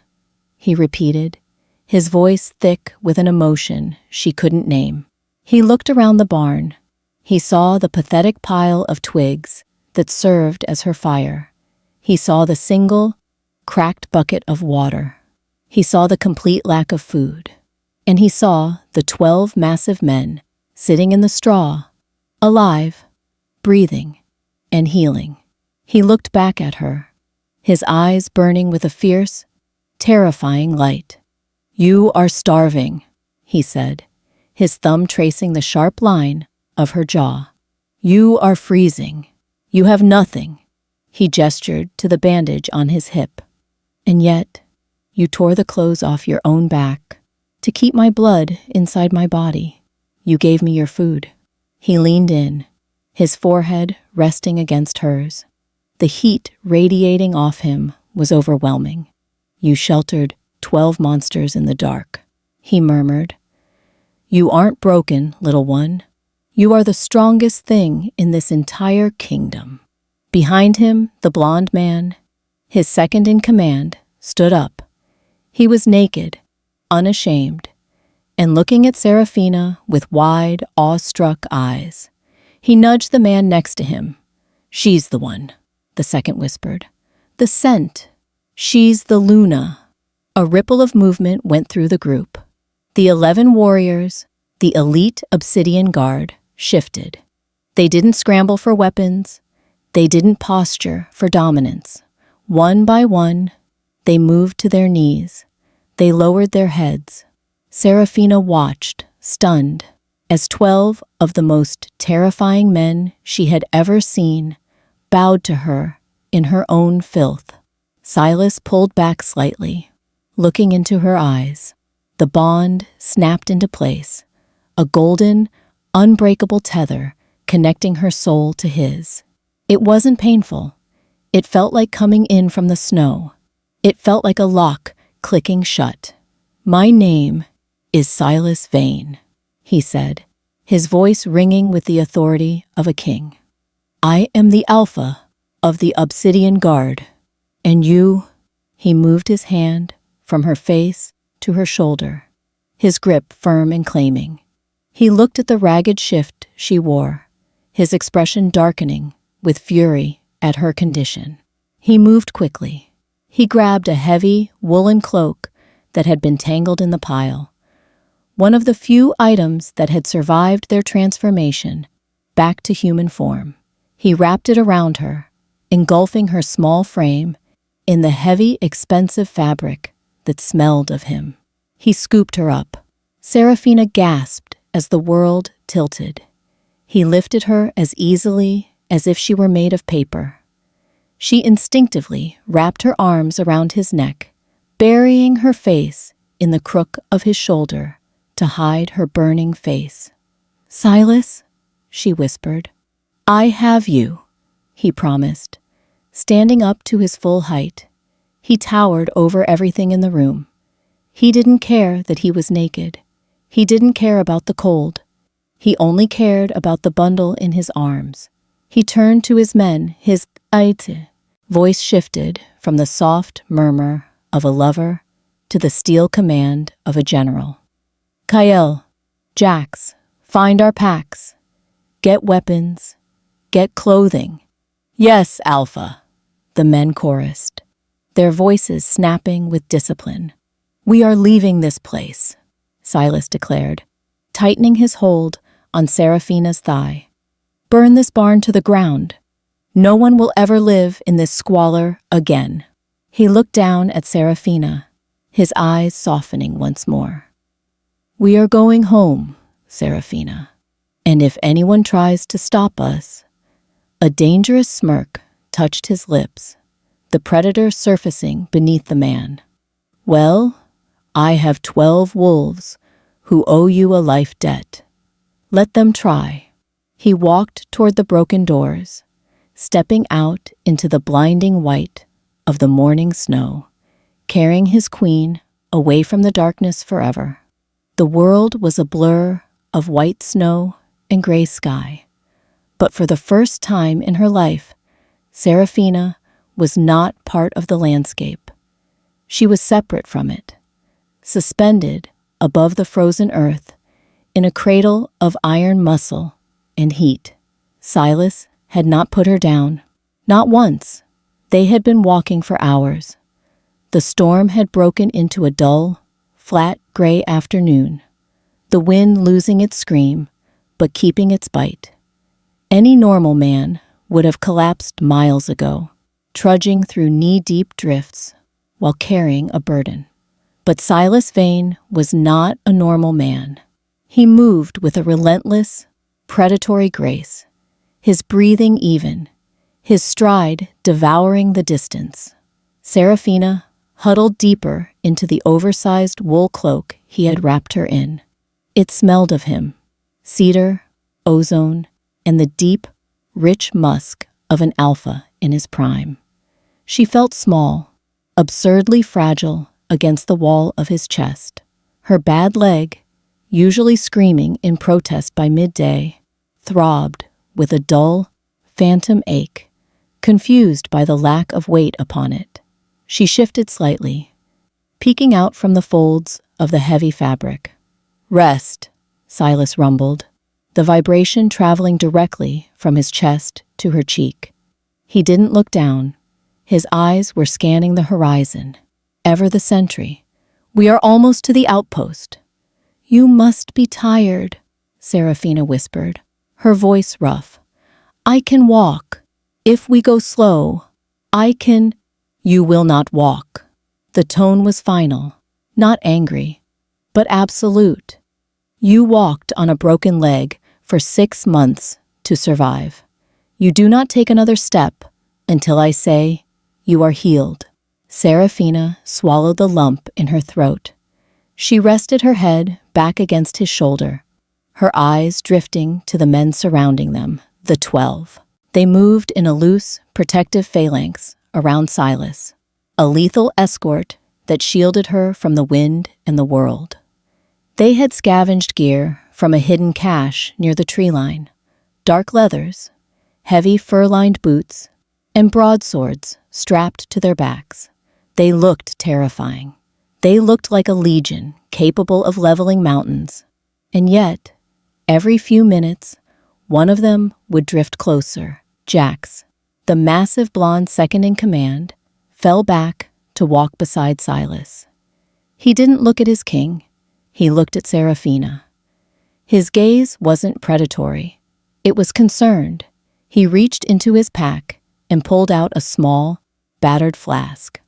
he repeated, his voice thick with an emotion she couldn't name. He looked around the barn. He saw the pathetic pile of twigs that served as her fire. He saw the single, cracked bucket of water. He saw the complete lack of food. And he saw the 12 massive men sitting in the straw, alive, breathing, and healing. He looked back at her, his eyes burning with a fierce, terrifying light. "You are starving," he said, his thumb tracing the sharp line of her jaw. "You are freezing. You have nothing." He gestured to the bandage on his hip. "And yet, you tore the clothes off your own back to keep my blood inside my body. You gave me your food." He leaned in, his forehead resting against hers. The heat radiating off him was overwhelming. "You sheltered 12 monsters in the dark," he murmured. "You aren't broken, little one. You are the strongest thing in this entire kingdom." Behind him, the blond man, his second in command, stood up. He was naked, unashamed, and looking at Seraphina with wide, awestruck eyes. He nudged the man next to him. "She's the one," the second whispered. "The scent. She's the Luna." A ripple of movement went through the group. The 11 warriors, the elite Obsidian Guard, shifted. They didn't scramble for weapons. They didn't posture for dominance. One by one, they moved to their knees. They lowered their heads. Seraphina watched, stunned, as 12 of the most terrifying men she had ever seen bowed to her in her own filth. Silas pulled back slightly, looking into her eyes. The bond snapped into place, a golden, unbreakable tether connecting her soul to his. It wasn't painful. It felt like coming in from the snow. It felt like a lock clicking shut. "My name is Silas Vane," he said, his voice ringing with the authority of a king. "I am the Alpha of the Obsidian Guard, and you—" He moved his hand from her face to her shoulder, his grip firm and claiming. He looked at the ragged shift she wore, his expression darkening with fury at her condition. He moved quickly. He grabbed a heavy woolen cloak that had been tangled in the pile, one of the few items that had survived their transformation back to human form. He wrapped it around her, engulfing her small frame in the heavy, expensive fabric that smelled of him. He scooped her up. Seraphina gasped as the world tilted. He lifted her as easily as if she were made of paper. She instinctively wrapped her arms around his neck, burying her face in the crook of his shoulder to hide her burning face. "Silas," she whispered. "I have you," he promised, standing up to his full height. He towered over everything in the room. He didn't care that he was naked. He didn't care about the cold. He only cared about the bundle in his arms. He turned to his men, his aite. Voice shifted from the soft murmur of a lover to the steel command of a general. Kael, Jax, find our packs. Get weapons. Get clothing. Yes, Alpha, the men chorused, their voices snapping with discipline. We are leaving this place, Silas declared, tightening his hold on Seraphina's thigh. Burn this barn to the ground. No one will ever live in this squalor again. He looked down at Seraphina, his eyes softening once more. We are going home, Seraphina, and if anyone tries to stop us— A dangerous smirk touched his lips, the predator surfacing beneath the man. Well, I have 12 wolves who owe you a life debt. Let them try. He walked toward the broken doors, stepping out into the blinding white of the morning snow, carrying his queen away from the darkness forever. The world was a blur of white snow and gray sky. But for the first time in her life, Seraphina was not part of the landscape. She was separate from it, suspended above the frozen earth in a cradle of iron muscle and heat. Silas had not put her down, not once. They had been walking for hours. The storm had broken into a dull, flat gray afternoon, the wind losing its scream but keeping its bite. Any normal man would have collapsed miles ago, trudging through knee-deep drifts while carrying a burden. But Silas Vane was not a normal man. He moved with a relentless, predatory grace, his breathing even, his stride devouring the distance. Seraphina huddled deeper into the oversized wool cloak he had wrapped her in. It smelled of him, cedar, ozone, and the deep, rich musk of an alpha in his prime. She felt small, absurdly fragile against the wall of his chest. Her bad leg, usually screaming in protest by midday, throbbed with a dull, phantom ache, confused by the lack of weight upon it. She shifted slightly, peeking out from the folds of the heavy fabric. Rest, Silas rumbled, the vibration traveling directly from his chest to her cheek. He didn't look down. His eyes were scanning the horizon, ever the sentry. We are almost to the outpost. You must be tired, Seraphina whispered, her voice rough. I can walk. If we go slow, I can— You will not walk. The tone was final, not angry, but absolute. You walked on a broken leg for 6 months to survive. You do not take another step until I say you are healed. Seraphina swallowed the lump in her throat. She rested her head back against his shoulder, her eyes drifting to the men surrounding them, the 12. They moved in a loose, protective phalanx around Silas, a lethal escort that shielded her from the wind and the world. They had scavenged gear from a hidden cache near the tree line, dark leathers, heavy fur-lined boots, and broadswords strapped to their backs. They looked terrifying. They looked like a legion capable of leveling mountains. And yet, every few minutes, one of them would drift closer. Jax, the massive blonde second in command, fell back to walk beside Silas. He didn't look at his king. He looked at Seraphina. His gaze wasn't predatory. It was concerned. He reached into his pack and pulled out a small, battered flask.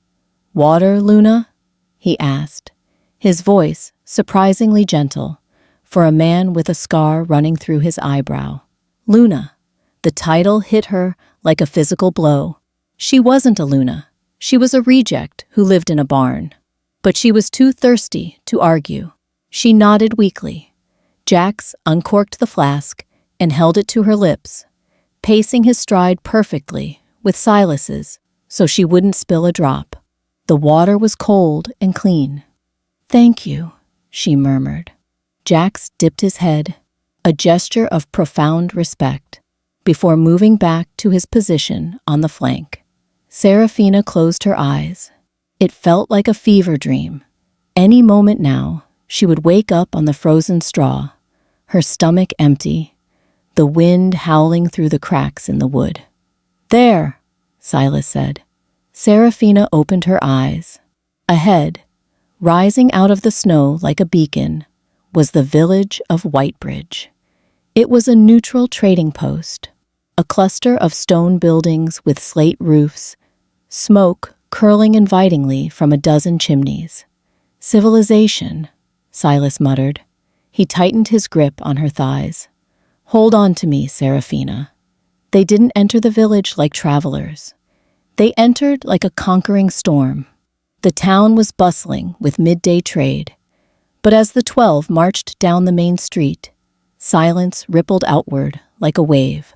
Water, Luna? He asked, his voice surprisingly gentle for a man with a scar running through his eyebrow. Luna. The title hit her like a physical blow. She wasn't a Luna. She was a reject who lived in a barn. But she was too thirsty to argue. She nodded weakly. Jax uncorked the flask and held it to her lips, pacing his stride perfectly with Silas's so she wouldn't spill a drop. The water was cold and clean. "Thank you," she murmured. Jax dipped his head, a gesture of profound respect, before moving back to his position on the flank. Seraphina closed her eyes. It felt like a fever dream. Any moment now, she would wake up on the frozen straw, her stomach empty, the wind howling through the cracks in the wood. "There," Silas said. Seraphina opened her eyes. Ahead, rising out of the snow like a beacon, was the village of Whitebridge. It was a neutral trading post, a cluster of stone buildings with slate roofs, smoke curling invitingly from a dozen chimneys. "Civilization," Silas muttered. He tightened his grip on her thighs. "Hold on to me, Seraphina." They didn't enter the village like travelers. They entered like a conquering storm. The town was bustling with midday trade, but as the 12 marched down the main street, silence rippled outward like a wave.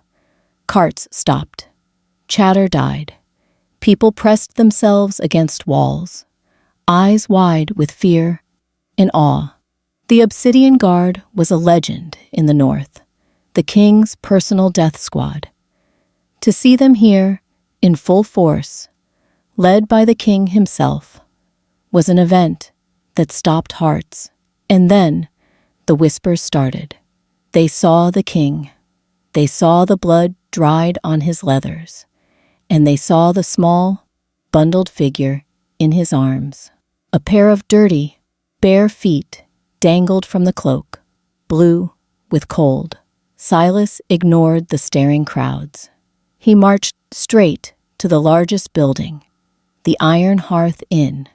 Carts stopped. Chatter died. People pressed themselves against walls, eyes wide with fear and awe. The Obsidian Guard was a legend in the north, the king's personal death squad. To see them here, in full force, led by the king himself, was an event that stopped hearts. And then the whispers started. They saw the king. They saw the blood dried on his leathers. And they saw the small, bundled figure in his arms. A pair of dirty, bare feet dangled from the cloak, blue with cold. Silas ignored the staring crowds. He marched straight to the largest building, the Iron Hearth Inn,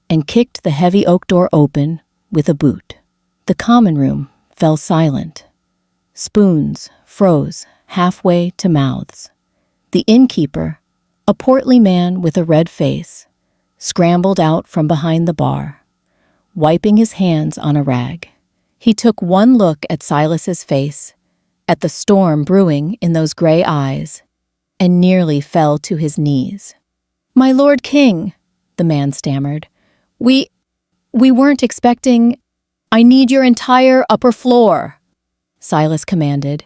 and kicked the heavy oak door open with a boot. The common room fell silent. Spoons froze halfway to mouths. The innkeeper, a portly man with a red face, scrambled out from behind the bar, wiping his hands on a rag. He took one look at Silas's face, at the storm brewing in those gray eyes, and nearly fell to his knees. "My Lord King," the man stammered, We weren't expecting. I need your entire upper floor," Silas commanded,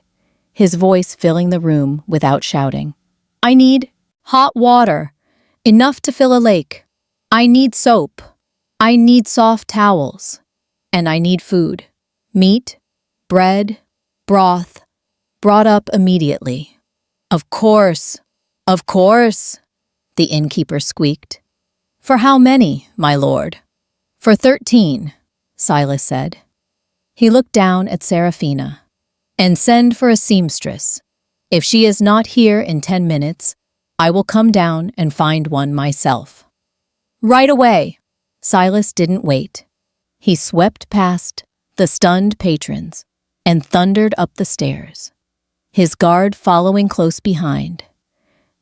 his voice filling the room without shouting. "I need hot water, enough to fill a lake. I need soap. I need soft towels. And I need food. Meat, bread, broth, brought up immediately." Of course, the innkeeper squeaked. "For how many, my lord?" "For 13, Silas said. He looked down at Seraphina. "And send for a seamstress. If she is not here in 10 minutes, I will come down and find one myself." "Right away." Silas didn't wait. He swept past the stunned patrons and thundered up the stairs, his guard following close behind,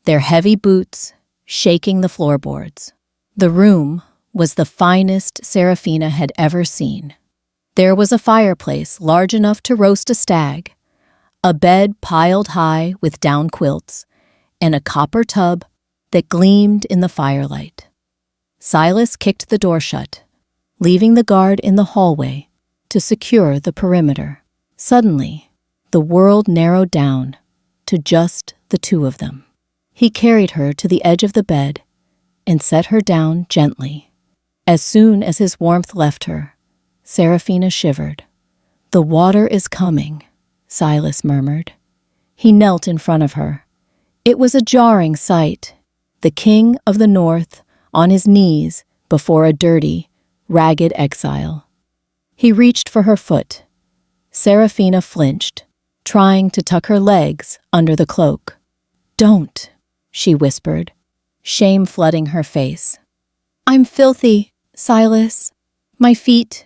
their heavy boots shaking the floorboards. The room was the finest Seraphina had ever seen. There was a fireplace large enough to roast a stag, a bed piled high with down quilts, and a copper tub that gleamed in the firelight. Silas kicked the door shut, leaving the guard in the hallway to secure the perimeter. Suddenly, the world narrowed down to just the two of them. He carried her to the edge of the bed and set her down gently. As soon as his warmth left her, Seraphina shivered. "The water is coming," Silas murmured. He knelt in front of her. It was a jarring sight, the king of the north on his knees before a dirty, ragged exile. He reached for her foot. Seraphina flinched, trying to tuck her legs under the cloak. "Don't," she whispered, shame flooding her face. "I'm filthy, Silas. My feet,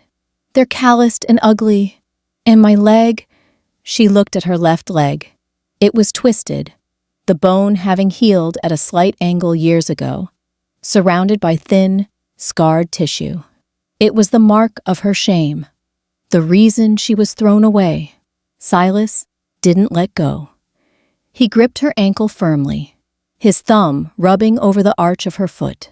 they're calloused and ugly. And my leg," she looked at her left leg. It was twisted, the bone having healed at a slight angle years ago, surrounded by thin, scarred tissue. It was the mark of her shame, the reason she was thrown away. Silas didn't let go. He gripped her ankle firmly, his thumb rubbing over the arch of her foot.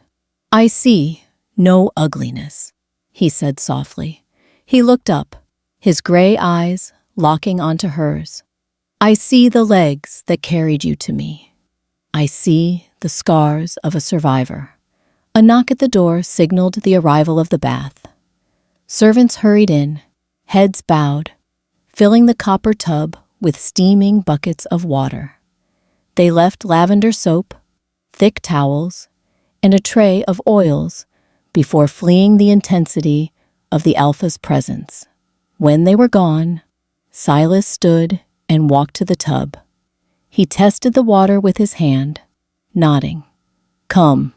"I see no ugliness," he said softly. He looked up, his gray eyes locking onto hers. I see the legs that carried you to me. I see the scars of a survivor. A knock at the door signaled the arrival of the bath. Servants hurried in, heads bowed, filling the copper tub with steaming buckets of water. They left lavender soap, thick towels, and a tray of oils before fleeing the intensity of the alpha's presence. When they were gone, Silas stood and walked to the tub. He tested the water with his hand, nodding. Come,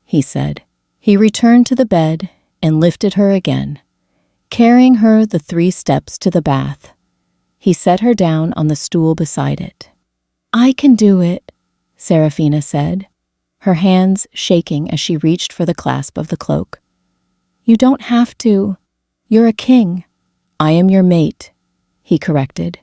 he said. He returned to the bed and lifted her again, carrying her the 3 steps to the bath. He set her down on the stool beside it. I can do it, Serafina said, her hands shaking as she reached for the clasp of the cloak. You don't have to. You're a king. I am your mate, he corrected,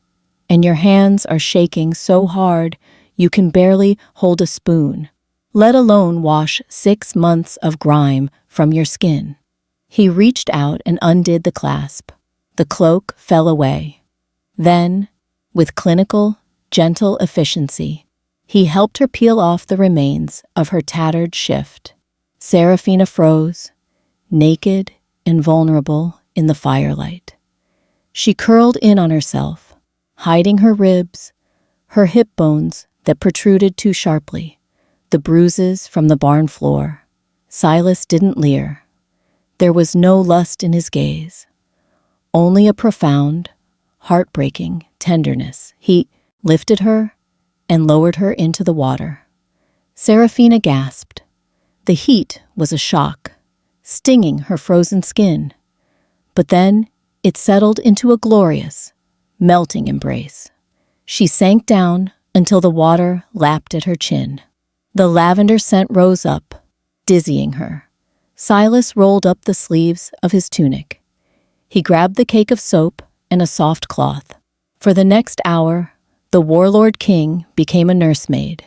and your hands are shaking so hard you can barely hold a spoon, let alone wash 6 months of grime from your skin. He reached out and undid the clasp. The cloak fell away. Then, with clinical, gentle efficiency, he helped her peel off the remains of her tattered shift. Serafina froze, naked and vulnerable in the firelight. She curled in on herself, hiding her ribs, her hip bones that protruded too sharply, the bruises from the barn floor. Silas didn't leer. There was no lust in his gaze, only a profound, heartbreaking tenderness. He lifted her and lowered her into the water. Serafina gasped. The heat was a shock, stinging her frozen skin. But then it settled into a glorious, melting embrace. She sank down until the water lapped at her chin. The lavender scent rose up, dizzying her. Silas rolled up the sleeves of his tunic. He grabbed the cake of soap and a soft cloth. For the next hour, the warlord king became a nursemaid.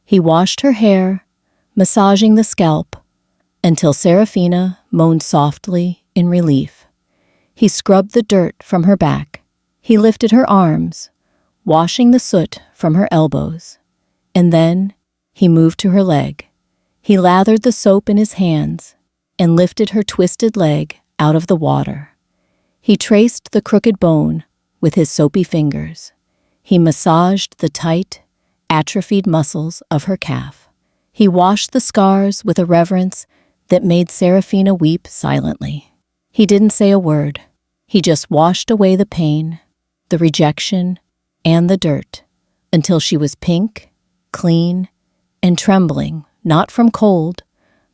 He washed her hair, massaging the scalp, until Serafina moaned softly in relief. He scrubbed the dirt from her back. He lifted her arms, washing the soot from her elbows. And then he moved to her leg. He lathered the soap in his hands and lifted her twisted leg out of the water. He traced the crooked bone with his soapy fingers. He massaged the tight, atrophied muscles of her calf. He washed the scars with a reverence that made Serafina weep silently. He didn't say a word. He just washed away the pain, the rejection, and the dirt until she was pink, clean, and trembling, not from cold,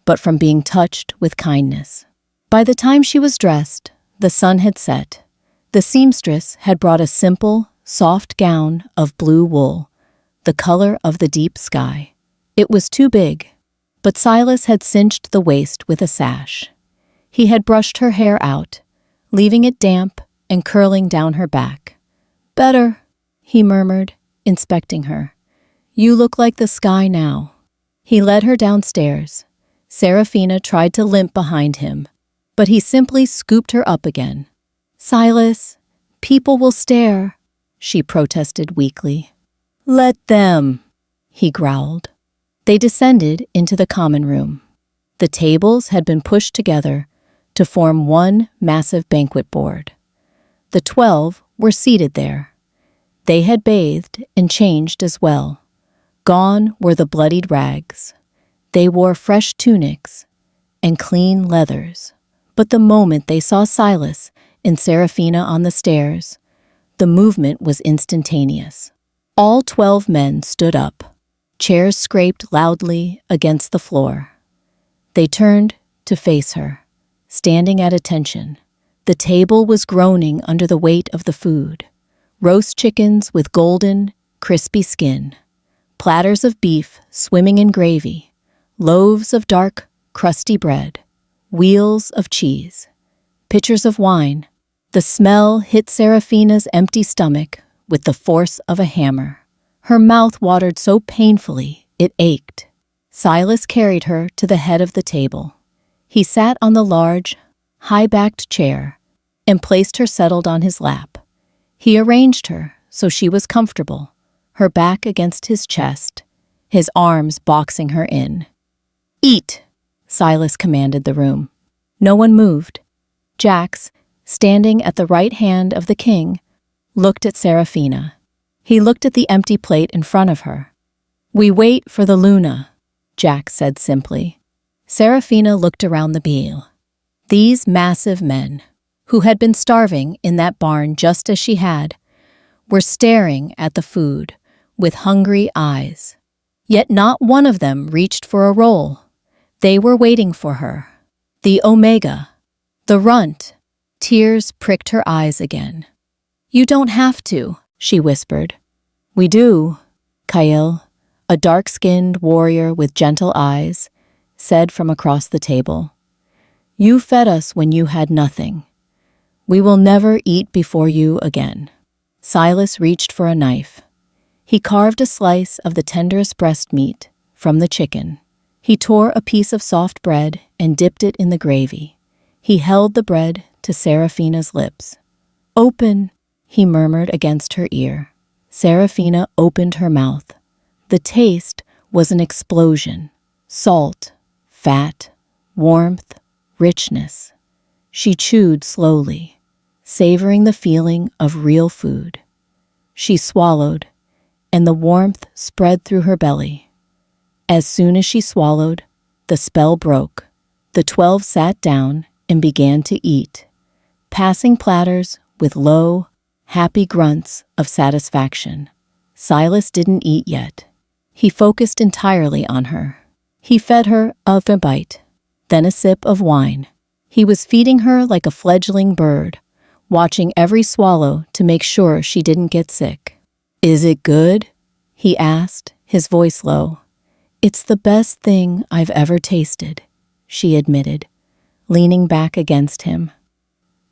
but from being touched with kindness. By the time she was dressed, the sun had set. The seamstress had brought a simple, soft gown of blue wool, the color of the deep sky. It was too big, but Silas had cinched the waist with a sash. He had brushed her hair out, leaving it damp and curling down her back. Better, he murmured, inspecting her. You look like the sky now. He led her downstairs. Serafina tried to limp behind him, but he simply scooped her up again. Silas, people will stare, she protested weakly. Let them, he growled. They descended into the common room. The tables had been pushed together to form one massive banquet board. The 12 were seated there. They had bathed and changed as well. Gone were the bloodied rags. They wore fresh tunics and clean leathers. But the moment they saw Silas and Serafina on the stairs, the movement was instantaneous. All 12 men stood up. Chairs scraped loudly against the floor. They turned to face her, standing at attention. The table was groaning under the weight of the food. Roast chickens with golden, crispy skin. Platters of beef swimming in gravy. Loaves of dark, crusty bread. Wheels of cheese. Pitchers of wine. The smell hit Serafina's empty stomach with the force of a hammer. Her mouth watered so painfully it ached. Silas carried her to the head of the table. He sat on the large, high-backed chair and placed her settled on his lap. He arranged her so she was comfortable, her back against his chest, his arms boxing her in. "Eat," Silas commanded the room. No one moved. Jax, standing at the right hand of the king, looked at Seraphina. He looked at the empty plate in front of her. "We wait for the Luna," Jax said simply. Seraphina looked around the meal. These massive men, who had been starving in that barn just as she had, were staring at the food with hungry eyes. Yet not one of them reached for a roll. They were waiting for her. The Omega, the runt. Tears pricked her eyes again. "You don't have to," she whispered. "We do," Kyle, a dark-skinned warrior with gentle eyes, said from across the table. "You fed us when you had nothing. We will never eat before you again." Silas reached for a knife. He carved a slice of the tenderest breast meat from the chicken. He tore a piece of soft bread and dipped it in the gravy. He held the bread to Seraphina's lips. "Open," he murmured against her ear. Seraphina opened her mouth. The taste was an explosion. Salt, fat, warmth, richness. She chewed slowly, savoring the feeling of real food. She swallowed, and the warmth spread through her belly. As soon as she swallowed, the spell broke. The 12 sat down and began to eat, passing platters with low, happy grunts of satisfaction. Silas didn't eat yet. He focused entirely on her. He fed her a bite, then a sip of wine. He was feeding her like a fledgling bird, watching every swallow to make sure she didn't get sick. "Is it good?" he asked, his voice low. "It's the best thing I've ever tasted," she admitted, leaning back against him.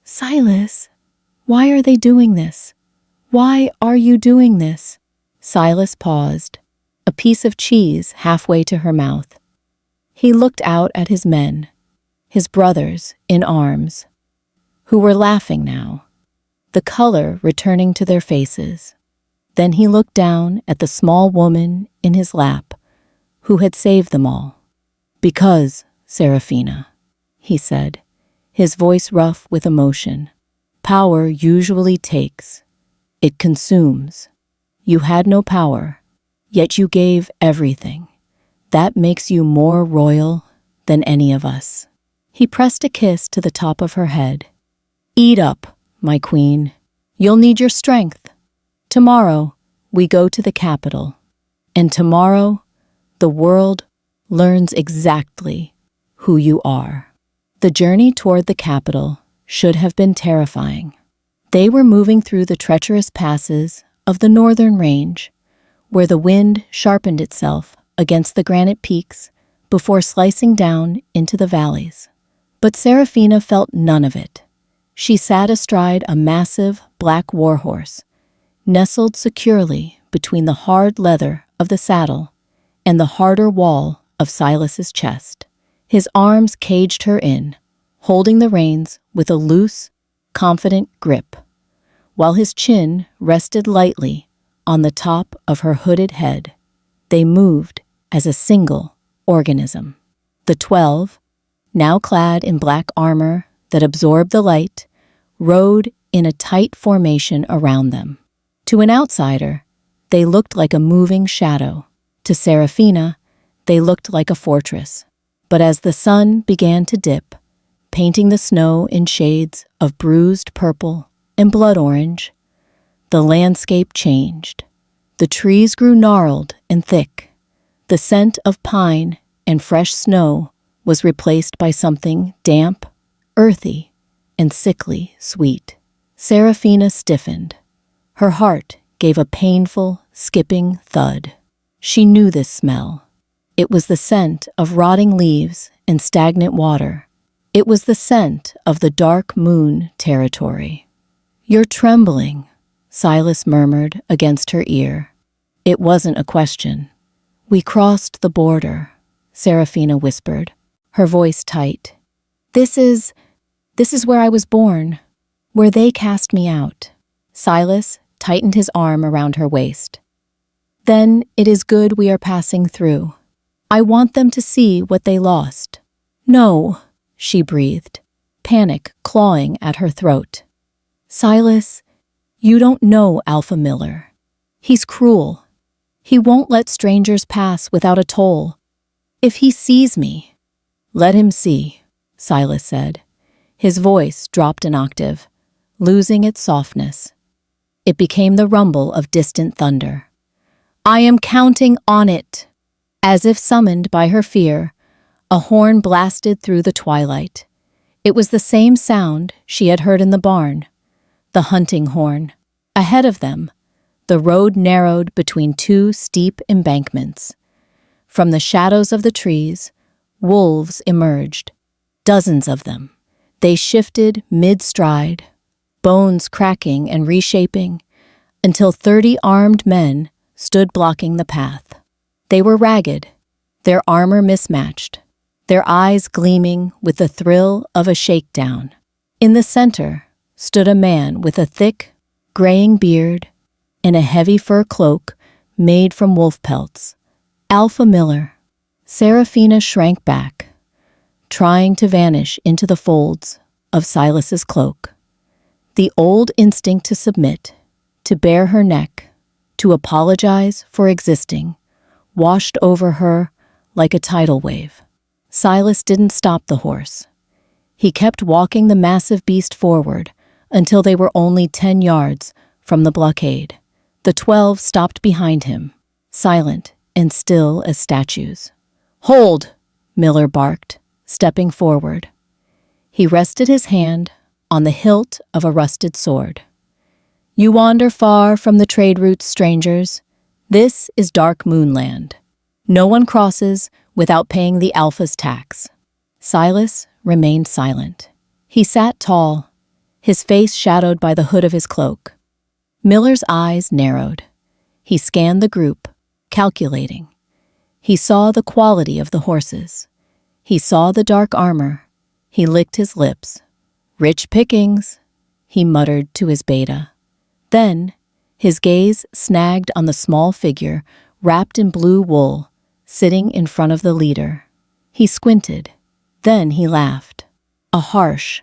"Silas, why are they doing this? Why are you doing this?" Silas paused, a piece of cheese halfway to her mouth. He looked out at his men, his brothers in arms, who were laughing now, the color returning to their faces. Then he looked down at the small woman in his lap, who had saved them all. "Because, Seraphina," he said, his voice rough with emotion, "power usually takes. It consumes. You had no power, yet you gave everything. That makes you more royal than any of us." He pressed a kiss to the top of her head. "Eat up, my queen. You'll need your strength. Tomorrow, we go to the capital. And tomorrow, the world learns exactly who you are." The journey toward the capital should have been terrifying. They were moving through the treacherous passes of the northern range, where the wind sharpened itself against the granite peaks before slicing down into the valleys. But Seraphina felt none of it. She sat astride a massive black warhorse, nestled securely between the hard leather of the saddle and the harder wall of Silas's chest. His arms caged her in, holding the reins with a loose, confident grip, while his chin rested lightly on the top of her hooded head. They moved as a single organism. The 12, now clad in black armor that absorbed the light, rode in a tight formation around them. To an outsider, they looked like a moving shadow. To Seraphina, they looked like a fortress. But as the sun began to dip, painting the snow in shades of bruised purple and blood orange, the landscape changed. The trees grew gnarled and thick. The scent of pine and fresh snow was replaced by something damp, earthy, and sickly sweet. Seraphina stiffened. Her heart gave a painful, skipping thud. She knew this smell. It was the scent of rotting leaves and stagnant water. It was the scent of the dark moon territory. "You're trembling," Silas murmured against her ear. It wasn't a question. "We crossed the border," Seraphina whispered, her voice tight. "This is This is where I was born, where they cast me out." Silas tightened his arm around her waist. "Then it is good we are passing through. I want them to see what they lost." "No," she breathed, panic clawing at her throat. "Silas, you don't know Alpha Miller. He's cruel. He won't let strangers pass without a toll. If he sees me—" "Let him see," Silas said. His voice dropped an octave, losing its softness. It became the rumble of distant thunder. "I am counting on it." As if summoned by her fear, a horn blasted through the twilight. It was the same sound she had heard in the barn, the hunting horn. Ahead of them, the road narrowed between two steep embankments. From the shadows of the trees, wolves emerged, dozens of them. They shifted mid-stride, bones cracking and reshaping, until 30 armed men stood blocking the path. They were ragged, their armor mismatched, their eyes gleaming with the thrill of a shakedown. In the center stood a man with a thick, graying beard and a heavy fur cloak made from wolf pelts. Alpha Miller. Seraphina shrank back, trying to vanish into the folds of Silas's cloak. The old instinct to submit, to bare her neck, to apologize for existing, washed over her like a tidal wave. Silas didn't stop the horse. He kept walking the massive beast forward until they were only 10 yards from the blockade. The 12 stopped behind him, silent and still as statues. "Hold!" Miller barked, stepping forward. He rested his hand on the hilt of a rusted sword. "You wander far from the trade routes, strangers. This is Dark Moonland. No one crosses without paying the Alpha's tax." Silas remained silent. He sat tall, his face shadowed by the hood of his cloak. Miller's eyes narrowed. He scanned the group, calculating. He saw the quality of the horses. He saw the dark armor. He licked his lips. "Rich pickings," he muttered to his beta. Then, his gaze snagged on the small figure wrapped in blue wool, sitting in front of the leader. He squinted. Then he laughed. A harsh,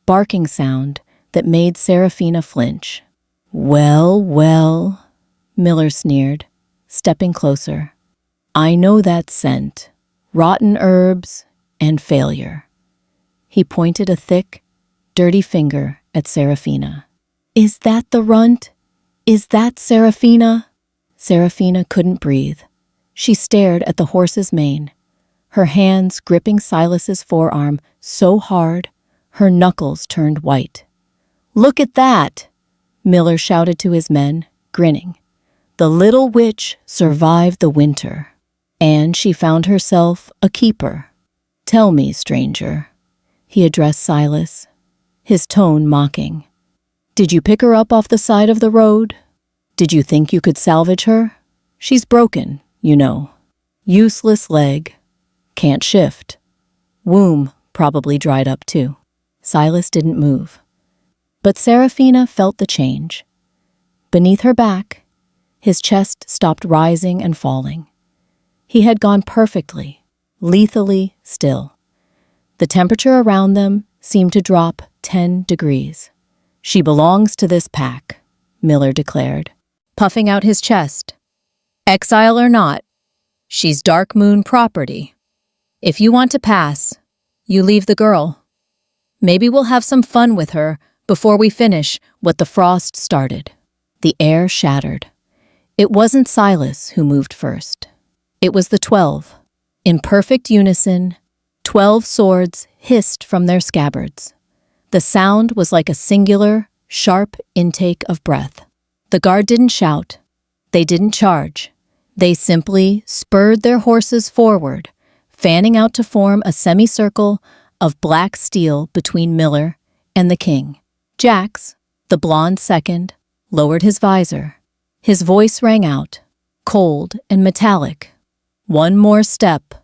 barking sound that made Seraphina flinch. "Well, well," Miller sneered, stepping closer. "I know that scent. Rotten herbs and failure." He pointed a thick, dirty finger at Seraphina. "Is that the runt? Is that Seraphina?" Seraphina couldn't breathe. She stared at the horse's mane, her hands gripping Silas's forearm so hard her knuckles turned white. "Look at that!" Miller shouted to his men, grinning. "The little witch survived the winter, and she found herself a keeper. Tell me, stranger," he addressed Silas, his tone mocking. "Did you pick her up off the side of the road? Did you think you could salvage her? She's broken, you know. Useless leg. Can't shift. Womb probably dried up too." Silas didn't move. But Seraphina felt the change. Beneath her back, his chest stopped rising and falling. He had gone perfectly, lethally still. The temperature around them seemed to drop 10 degrees. "She belongs to this pack," Miller declared, puffing out his chest. "Exile or not, she's Dark Moon property. If you want to pass, you leave the girl. Maybe we'll have some fun with her before we finish what the frost started." The air shattered. It wasn't Silas who moved first. It was the 12. In perfect unison, 12 swords hissed from their scabbards. The sound was like a singular, sharp intake of breath. The guard didn't shout. They didn't charge. They simply spurred their horses forward, fanning out to form a semicircle of black steel between Miller and the king. Jax, the blonde second, lowered his visor. His voice rang out, cold and metallic. "One more step,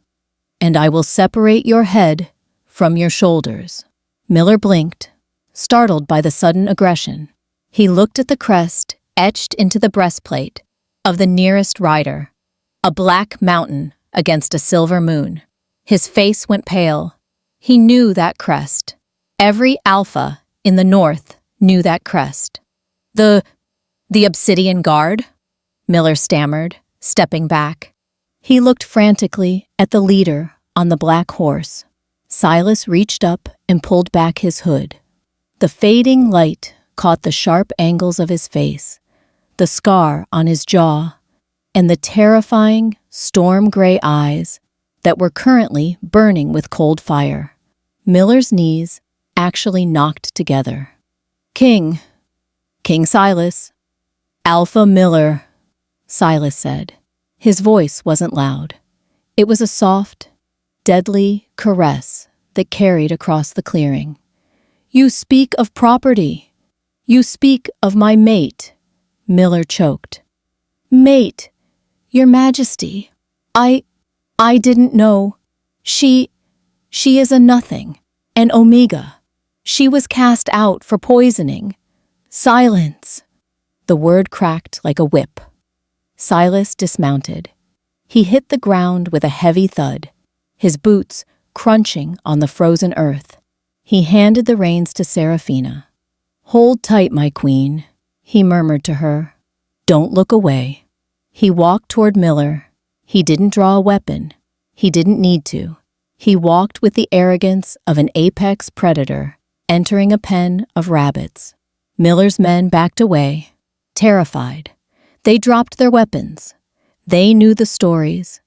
and I will separate your head from your shoulders." Miller blinked, startled by the sudden aggression. He looked at the crest etched into the breastplate of the nearest rider, a black mountain against a silver moon. His face went pale. He knew that crest. Every alpha in the north knew that crest. The Obsidian Guard? Miller stammered, stepping back. He looked frantically at the leader on the black horse. Silas reached up and pulled back his hood. The fading light caught the sharp angles of his face, the scar on his jaw, and the terrifying, storm-gray eyes that were currently burning with cold fire. Miller's knees actually knocked together. King Silas. Alpha Miller, Silas said. His voice wasn't loud. It was a soft, deadly caress that carried across the clearing. You speak of property. You speak of my mate. Miller choked. Mate, Your Majesty, I didn't know. She is a nothing, an omega. She was cast out for poisoning. Silence. The word cracked like a whip. Silas dismounted. He hit the ground with a heavy thud, his boots crunching on the frozen earth. He handed the reins to Seraphina. Hold tight, my queen, he murmured to her. Don't look away. He walked toward Miller. He didn't draw a weapon. He didn't need to. He walked with the arrogance of an apex predator entering a pen of rabbits. Miller's men backed away, terrified. They dropped their weapons. They knew the stories.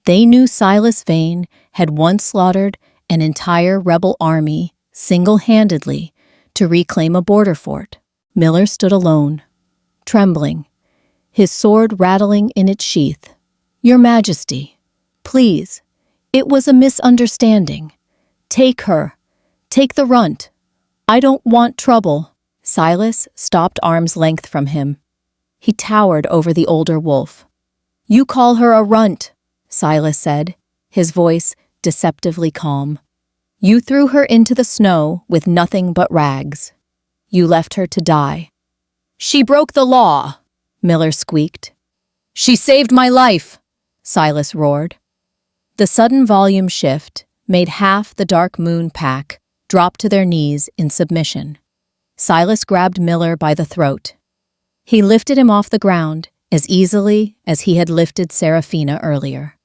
They knew Silas Vane had once slaughtered an entire rebel army single-handedly to reclaim a border fort. Miller stood alone, trembling, his sword rattling in its sheath. Your Majesty, please, it was a misunderstanding. Take her. Take the runt. I don't want trouble. Silas stopped arm's length from him. He towered over the older wolf. You call her a runt, Silas said, his voice deceptively calm. You threw her into the snow with nothing but rags. You left her to die. She broke the law, Miller squeaked. She saved my life, Silas roared. The sudden volume shift made half the Dark Moon pack drop to their knees in submission. Silas grabbed Miller by the throat. He lifted him off the ground as easily as he had lifted Seraphina earlier.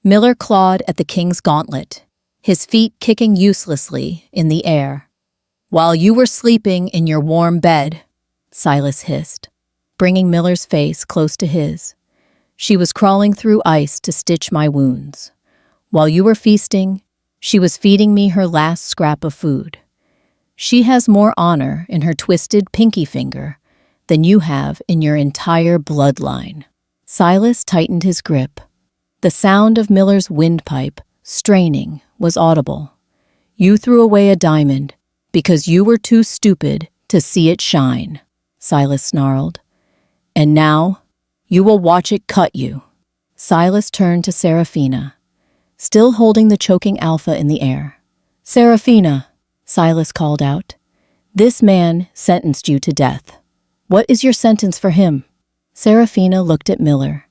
Miller clawed at the king's gauntlet, his feet kicking uselessly in the air. While you were sleeping in your warm bed, Silas hissed, bringing Miller's face close to his. She was crawling through ice to stitch my wounds. While you were feasting, she was feeding me her last scrap of food. She has more honor in her twisted pinky finger than you have in your entire bloodline. Silas tightened his grip. The sound of Miller's windpipe, straining, was audible. You threw away a diamond because you were too stupid to see it shine, Silas snarled. And now, you will watch it cut you. Silas turned to Seraphina, still holding the choking alpha in the air. Seraphina, Silas called out. This man sentenced you to death. What is your sentence for him? Seraphina looked at Miller.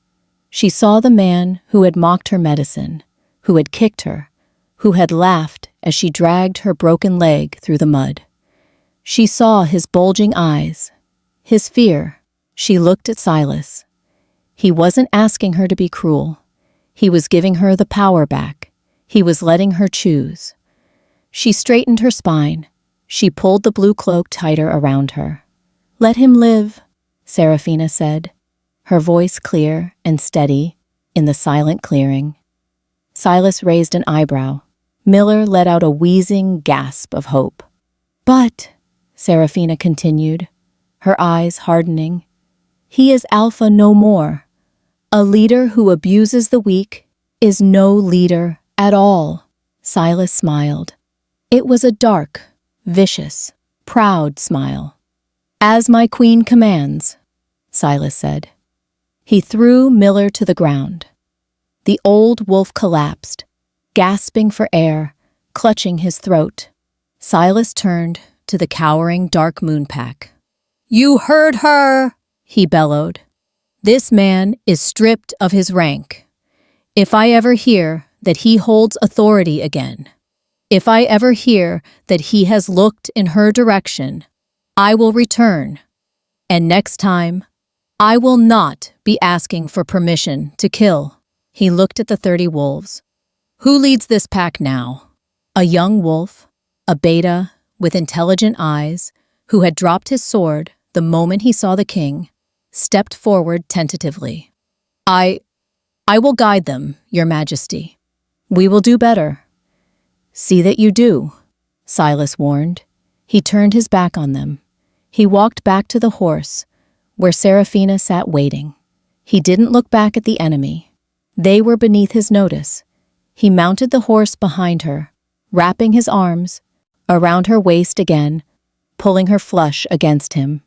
She saw the man who had mocked her medicine, who had kicked her, who had laughed as she dragged her broken leg through the mud. She saw his bulging eyes, his fear. She looked at Silas. He wasn't asking her to be cruel. He was giving her the power back. He was letting her choose. She straightened her spine. She pulled the blue cloak tighter around her. Let him live, Seraphina said, her voice clear and steady in the silent clearing. Silas raised an eyebrow. Miller let out a wheezing gasp of hope. But, Seraphina continued, her eyes hardening, he is alpha no more. A leader who abuses the weak is no leader at all. Silas smiled. It was a dark, vicious, proud smile. As my queen commands, Silas said. He threw Miller to the ground. The old wolf collapsed, gasping for air, clutching his throat. Silas turned to the cowering Dark Moon Pack. "You heard her!" he bellowed. "This man is stripped of his rank. If I ever hear that he holds authority again, if I ever hear that he has looked in her direction, I will return. And next time, I will not be asking for permission to kill." He looked at the 30 wolves. "Who leads this pack now?" A young wolf, a beta with intelligent eyes, who had dropped his sword the moment he saw the king, stepped forward tentatively. I will guide them, Your Majesty." "We will do better." "See that you do," Silas warned. He turned his back on them. He walked back to the horse, where Seraphina sat waiting. He didn't look back at the enemy. They were beneath his notice. He mounted the horse behind her, wrapping his arms around her waist again, pulling her flush against him.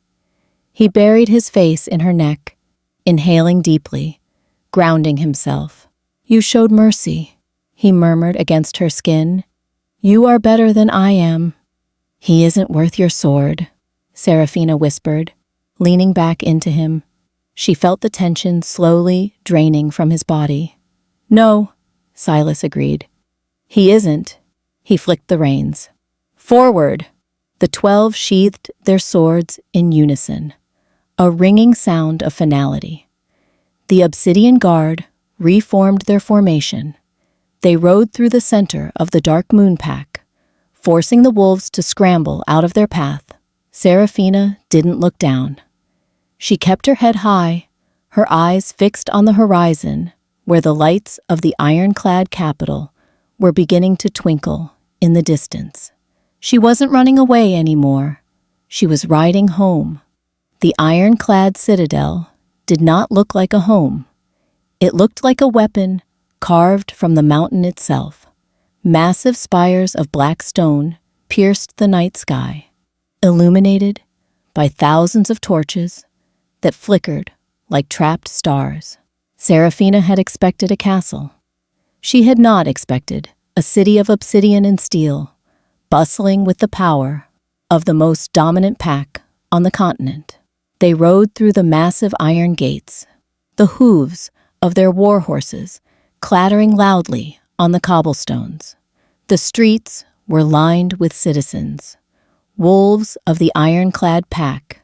He buried his face in her neck, inhaling deeply, grounding himself. "You showed mercy," he murmured against her skin. "You are better than I am." "He isn't worth your sword," Seraphina whispered, leaning back into him. She felt the tension slowly draining from his body. "No," Silas agreed. "He isn't." He flicked the reins. "Forward!" The 12 sheathed their swords in unison, a ringing sound of finality. The Obsidian Guard reformed their formation. They rode through the center of the Dark Moon Pack, forcing the wolves to scramble out of their path. Seraphina didn't look down. She kept her head high, her eyes fixed on the horizon, where the lights of the ironclad capital were beginning to twinkle in the distance. She wasn't running away anymore. She was riding home. The ironclad citadel did not look like a home. It looked like a weapon carved from the mountain itself. Massive spires of black stone pierced the night sky, illuminated by thousands of torches that flickered like trapped stars. Seraphina had expected a castle. She had not expected a city of obsidian and steel, bustling with the power of the most dominant pack on the continent. They rode through the massive iron gates, the hooves of their war horses clattering loudly on the cobblestones. The streets were lined with citizens, wolves of the ironclad pack,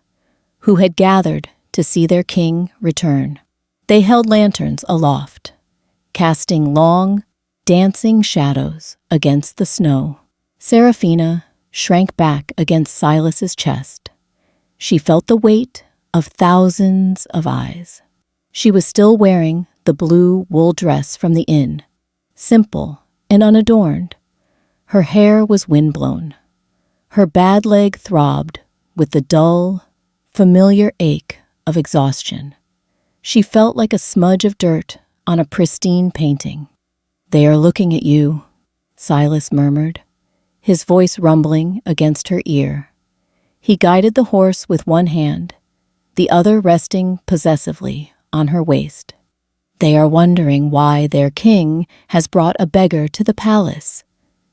who had gathered to see their king return. They held lanterns aloft, casting long, dancing shadows against the snow. Seraphina shrank back against Silas's chest. She felt the weight of thousands of eyes. She was still wearing the blue wool dress from the inn, simple and unadorned. Her hair was windblown. Her bad leg throbbed with the dull, familiar ache of exhaustion. She felt like a smudge of dirt on a pristine painting. "They are looking at you," Silas murmured, his voice rumbling against her ear. He guided the horse with one hand, the other resting possessively on her waist. "They are wondering why their king has brought a beggar to the palace,"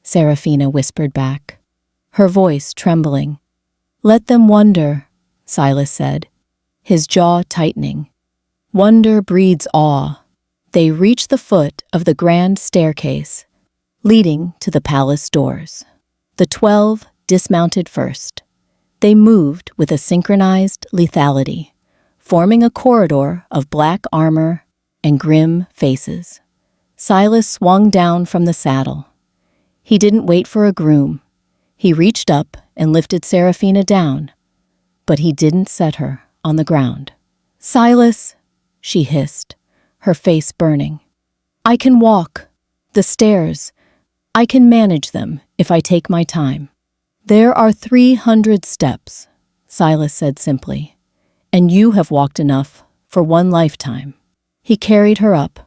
Seraphina whispered back, her voice trembling. "Let them wonder," Silas said, his jaw tightening. "Wonder breeds awe." They reached the foot of the grand staircase, leading to the palace doors. The 12 dismounted first. They moved with a synchronized lethality, forming a corridor of black armor and grim faces. Silas swung down from the saddle. He didn't wait for a groom. He reached up and lifted Seraphina down, but he didn't set her on the ground. "Silas," she hissed, her face burning. "I can walk. The stairs. I can manage them if I take my time." "There are 300 steps," Silas said simply, "and you have walked enough for one lifetime." He carried her up.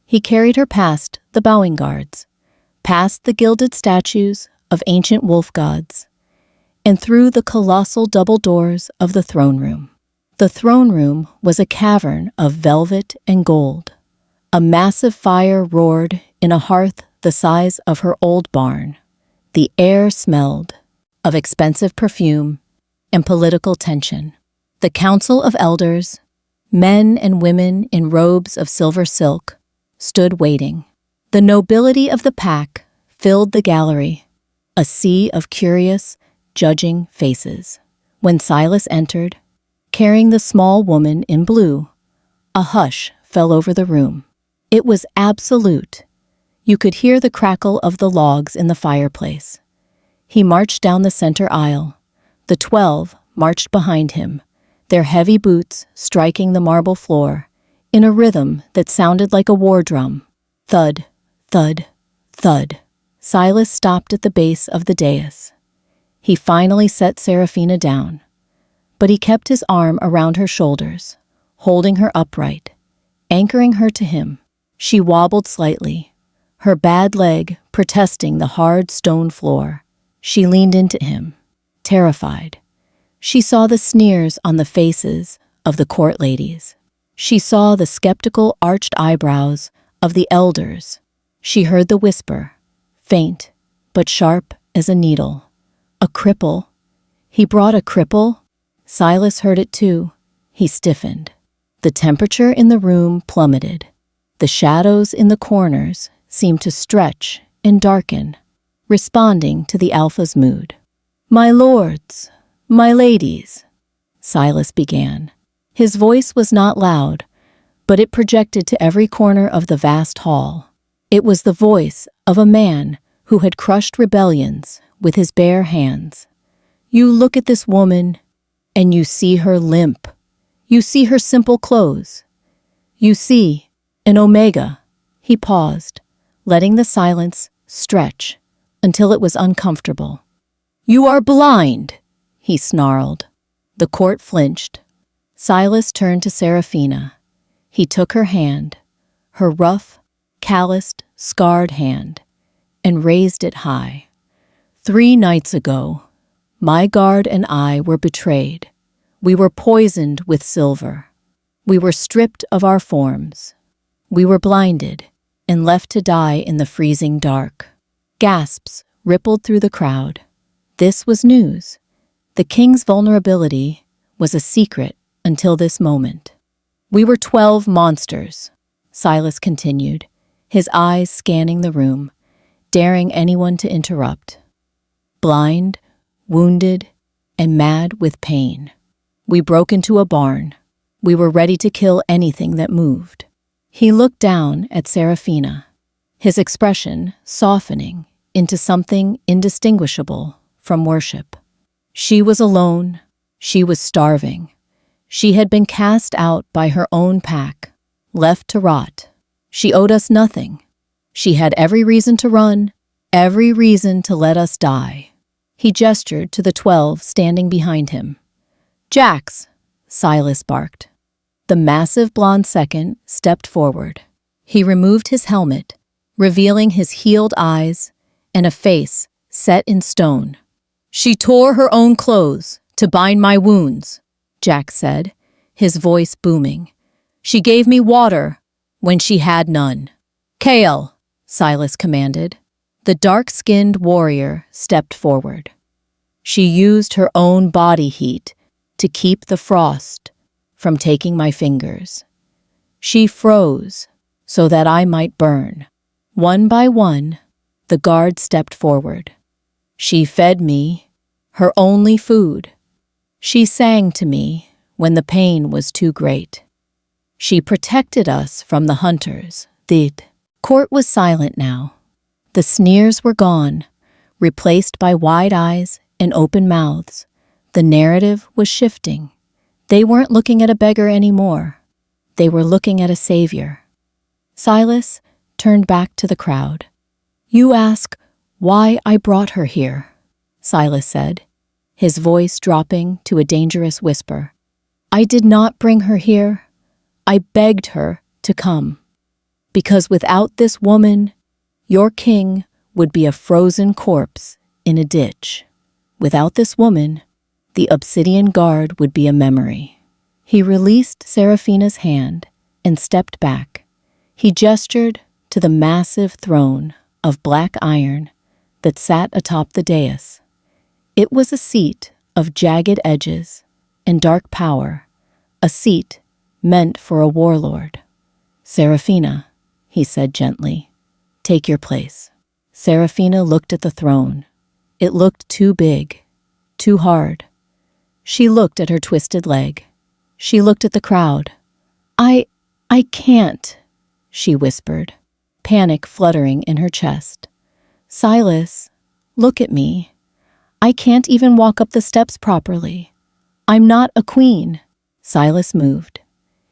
He carried her past the bowing guards, past the gilded statues of ancient wolf gods, and through the colossal double doors of the throne room. The throne room was a cavern of velvet and gold. A massive fire roared in a hearth the size of her old barn. The air smelled of expensive perfume and political tension. The council of elders, men and women in robes of silver silk, stood waiting. The nobility of the pack filled the gallery, a sea of curious, judging faces. When Silas entered, carrying the small woman in blue, a hush fell over the room. It was absolute. You could hear the crackle of the logs in the fireplace. He marched down the center aisle. The 12 marched behind him, their heavy boots striking the marble floor in a rhythm that sounded like a war drum. Thud, thud, thud. Silas stopped at the base of the dais. He finally set Seraphina down, but he kept his arm around her shoulders, holding her upright, anchoring her to him. She wobbled slightly, her bad leg protesting the hard stone floor. She leaned into him, terrified. She saw the sneers on the faces of the court ladies. She saw the skeptical arched eyebrows of the elders. She heard the whisper, faint but sharp as a needle. A cripple. He brought a cripple? Silas heard it too. He stiffened. The temperature in the room plummeted. The shadows in the corners seemed to stretch and darken, responding to the alpha's mood. "My lords, my ladies," Silas began. His voice was not loud, but it projected to every corner of the vast hall. It was the voice of a man who had crushed rebellions with his bare hands. You look at this woman, and you see her limp. You see her simple clothes. You see an omega. He paused, letting the silence stretch until it was uncomfortable. "You are blind," he snarled. The court flinched. Silas turned to Seraphina. He took her hand, her rough, calloused, scarred hand, and raised it high. 3 nights ago, my guard and I were betrayed. We were poisoned with silver. We were stripped of our forms. We were blinded and left to die in the freezing dark. Gasps rippled through the crowd. This was news. The king's vulnerability was a secret until this moment. We were 12 monsters, Silas continued, his eyes scanning the room, daring anyone to interrupt. Blind, wounded, and mad with pain. We broke into a barn. We were ready to kill anything that moved. He looked down at Seraphina, his expression softening into something indistinguishable from worship. She was alone. She was starving. She had been cast out by her own pack, left to rot. She owed us nothing. She had every reason to run, every reason to let us die. He gestured to the 12 standing behind him. "Jax," Silas barked. The massive blonde second stepped forward. He removed his helmet, revealing his healed eyes and a face set in stone. "She tore her own clothes to bind my wounds," Jax said, his voice booming. "She gave me water when she had none." "Kale," Silas commanded. The dark-skinned warrior stepped forward. "She used her own body heat to keep the frost from taking my fingers. She froze so that I might burn." One by one, the guards stepped forward. "She fed me, her only food. She sang to me when the pain was too great. She protected us from the hunters." The court was silent now. The sneers were gone, replaced by wide eyes and open mouths. The narrative was shifting. They weren't looking at a beggar anymore. They were looking at a savior. Silas turned back to the crowd. "You ask why I brought her here," Silas said, his voice dropping to a dangerous whisper. "I did not bring her here. I begged her to come. Because without this woman, your king would be a frozen corpse in a ditch. Without this woman, the obsidian guard would be a memory." He released Seraphina's hand and stepped back. He gestured to the massive throne of black iron that sat atop the dais. It was a seat of jagged edges and dark power, a seat meant for a warlord. "Seraphina," he said gently, "take your place." Seraphina looked at the throne. It looked too big, too hard. She looked at her twisted leg. She looked at the crowd. I can't," she whispered, panic fluttering in her chest. "Silas, look at me. I can't even walk up the steps properly. I'm not a queen." Silas moved.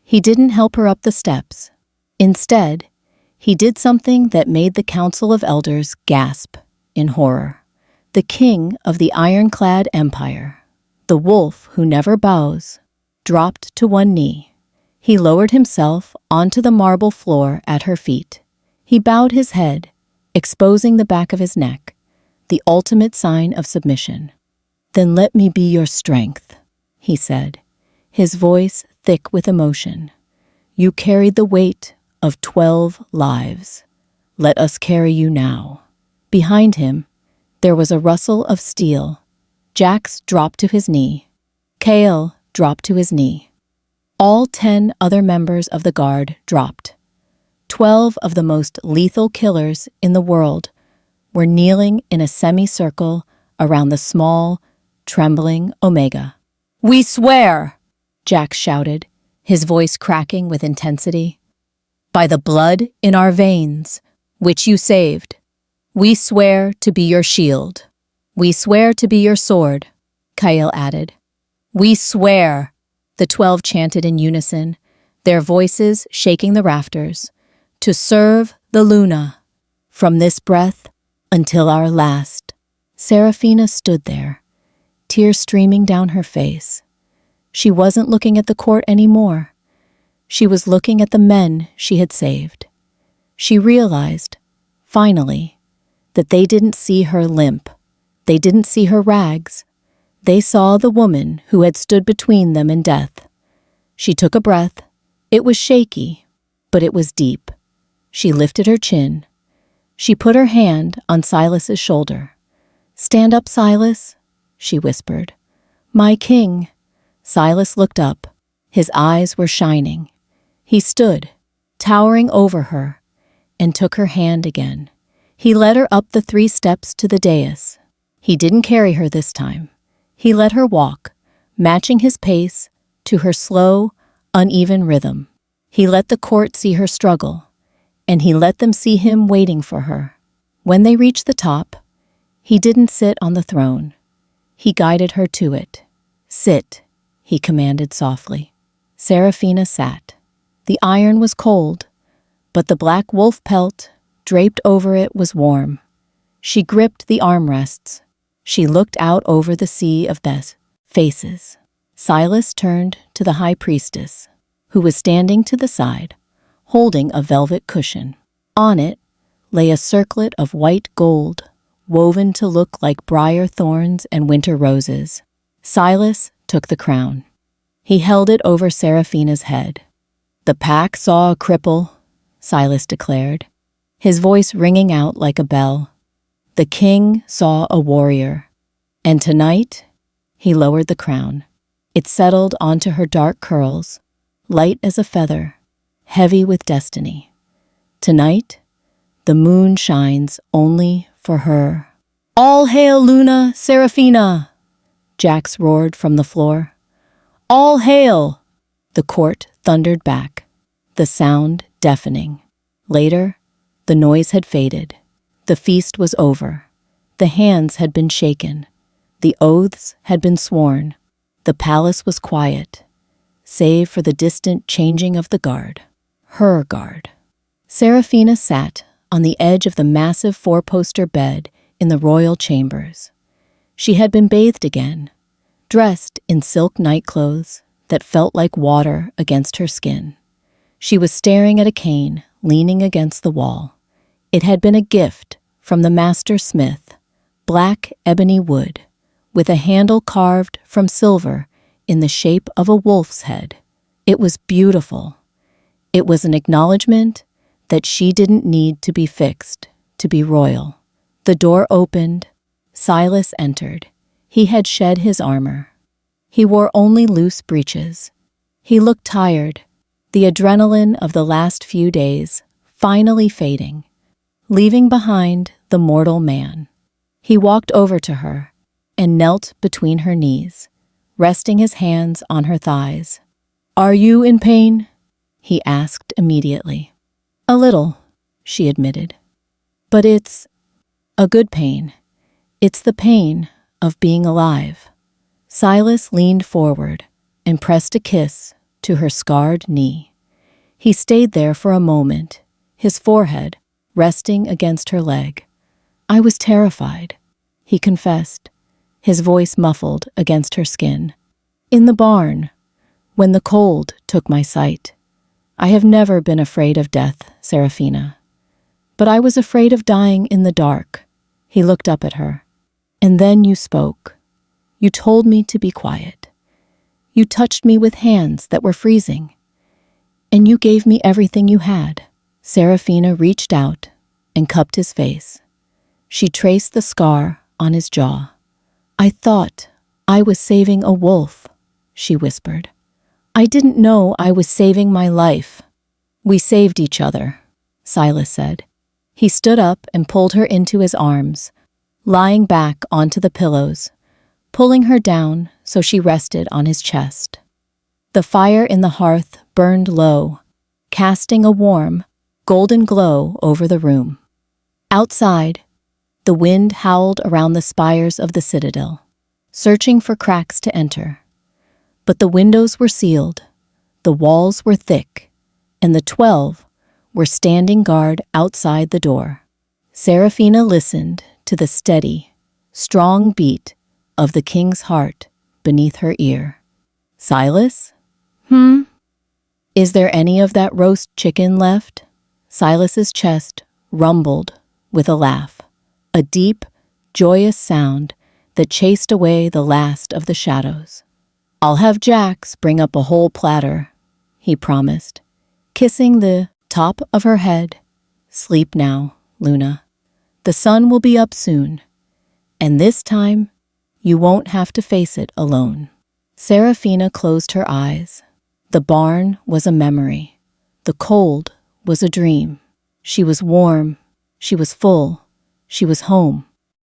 He didn't help her up the steps. Instead, he did something that made the Council of Elders gasp in horror. The king of the ironclad empire, the wolf who never bows, dropped to one knee. He lowered himself onto the marble floor at her feet. He bowed his head, exposing the back of his neck, the ultimate sign of submission. "Then let me be your strength," he said, his voice thick with emotion. "You carried the weight of 12 lives. Let us carry you now." Behind him, there was a rustle of steel. Jax dropped to his knee. Kale dropped to his knee. All 10 other members of the guard dropped. 12 of the most lethal killers in the world were kneeling in a semicircle around the small, trembling Omega. "We swear," Jax shouted, his voice cracking with intensity, "by the blood in our veins, which you saved. We swear to be your shield. We swear to be your sword," Kyle added. "We swear," the 12 chanted in unison, their voices shaking the rafters, "to serve the Luna, from this breath until our last." Seraphina stood there, tears streaming down her face. She wasn't looking at the court anymore. She was looking at the men she had saved. She realized, finally, that they didn't see her limp. They didn't see her rags. They saw the woman who had stood between them and death. She took a breath. It was shaky, but it was deep. She lifted her chin. She put her hand on Silas's shoulder. "Stand up, Silas," she whispered. "My king." Silas looked up. His eyes were shining. He stood, towering over her, and took her hand again. He led her up the 3 steps to the dais. He didn't carry her this time. He let her walk, matching his pace to her slow, uneven rhythm. He let the court see her struggle, and he let them see him waiting for her. When they reached the top, he didn't sit on the throne. He guided her to it. "Sit," he commanded softly. Seraphina sat. The iron was cold, but the black wolf pelt draped over it was warm. She gripped the armrests. She looked out over the sea of faces. Silas turned to the high priestess, who was standing to the side, holding a velvet cushion. On it lay a circlet of white gold, woven to look like briar thorns and winter roses. Silas took the crown. He held it over Seraphina's head. "The pack saw a cripple," Silas declared, his voice ringing out like a bell. "The king saw a warrior. And tonight," he lowered the crown. It settled onto her dark curls, light as a feather, heavy with destiny. "Tonight, the moon shines only for her." "All hail Luna Seraphina!" Jax roared from the floor. "All hail!" The court thundered back, the sound deafening. Later, the noise had faded. The feast was over. The hands had been shaken. The oaths had been sworn. The palace was quiet, save for the distant changing of the guard. Her guard. Seraphina sat on the edge of the massive 4-poster bed in the royal chambers. She had been bathed again, dressed in silk nightclothes that felt like water against her skin. She was staring at a cane leaning against the wall. It had been a gift from the master smith, black ebony wood, with a handle carved from silver in the shape of a wolf's head. It was beautiful. It was an acknowledgement that she didn't need to be fixed to be royal. The door opened. Silas entered, He had shed his armor. He wore only loose breeches. He looked tired, the adrenaline of the last few days finally fading, leaving behind the mortal man. He walked over to her and knelt between her knees, resting his hands on her thighs. "Are you in pain?" he asked immediately. "A little," she admitted. "But it's a good pain. It's the pain of being alive." Silas leaned forward and pressed a kiss to her scarred knee. He stayed there for a moment, his forehead resting against her leg. "I was terrified," he confessed, his voice muffled against her skin. "In the barn, when the cold took my sight. I have never been afraid of death, Seraphina. But I was afraid of dying in the dark." He looked up at her. "And then you spoke. You told me to be quiet. You touched me with hands that were freezing. And you gave me everything you had." Seraphina reached out and cupped his face. She traced the scar on his jaw. "I thought I was saving a wolf," she whispered. "I didn't know I was saving my life." "We saved each other," Silas said. He stood up and pulled her into his arms, lying back onto the pillows, pulling her down so she rested on his chest. The fire in the hearth burned low, casting a warm, golden glow over the room. Outside, the wind howled around the spires of the citadel, searching for cracks to enter. But the windows were sealed, the walls were thick, and the 12 were standing guard outside the door. Seraphina listened to the steady, strong beat of the king's heart beneath her ear. "Silas? Is there any of that roast chicken left?" Silas's chest rumbled with a laugh, a deep, joyous sound that chased away the last of the shadows. "I'll have Jax bring up a whole platter," he promised, kissing the top of her head. "Sleep now, Luna. The sun will be up soon, and this time you won't have to face it alone." Seraphina closed her eyes. The barn was a memory. The cold was a dream. She was warm. She was full. She was home.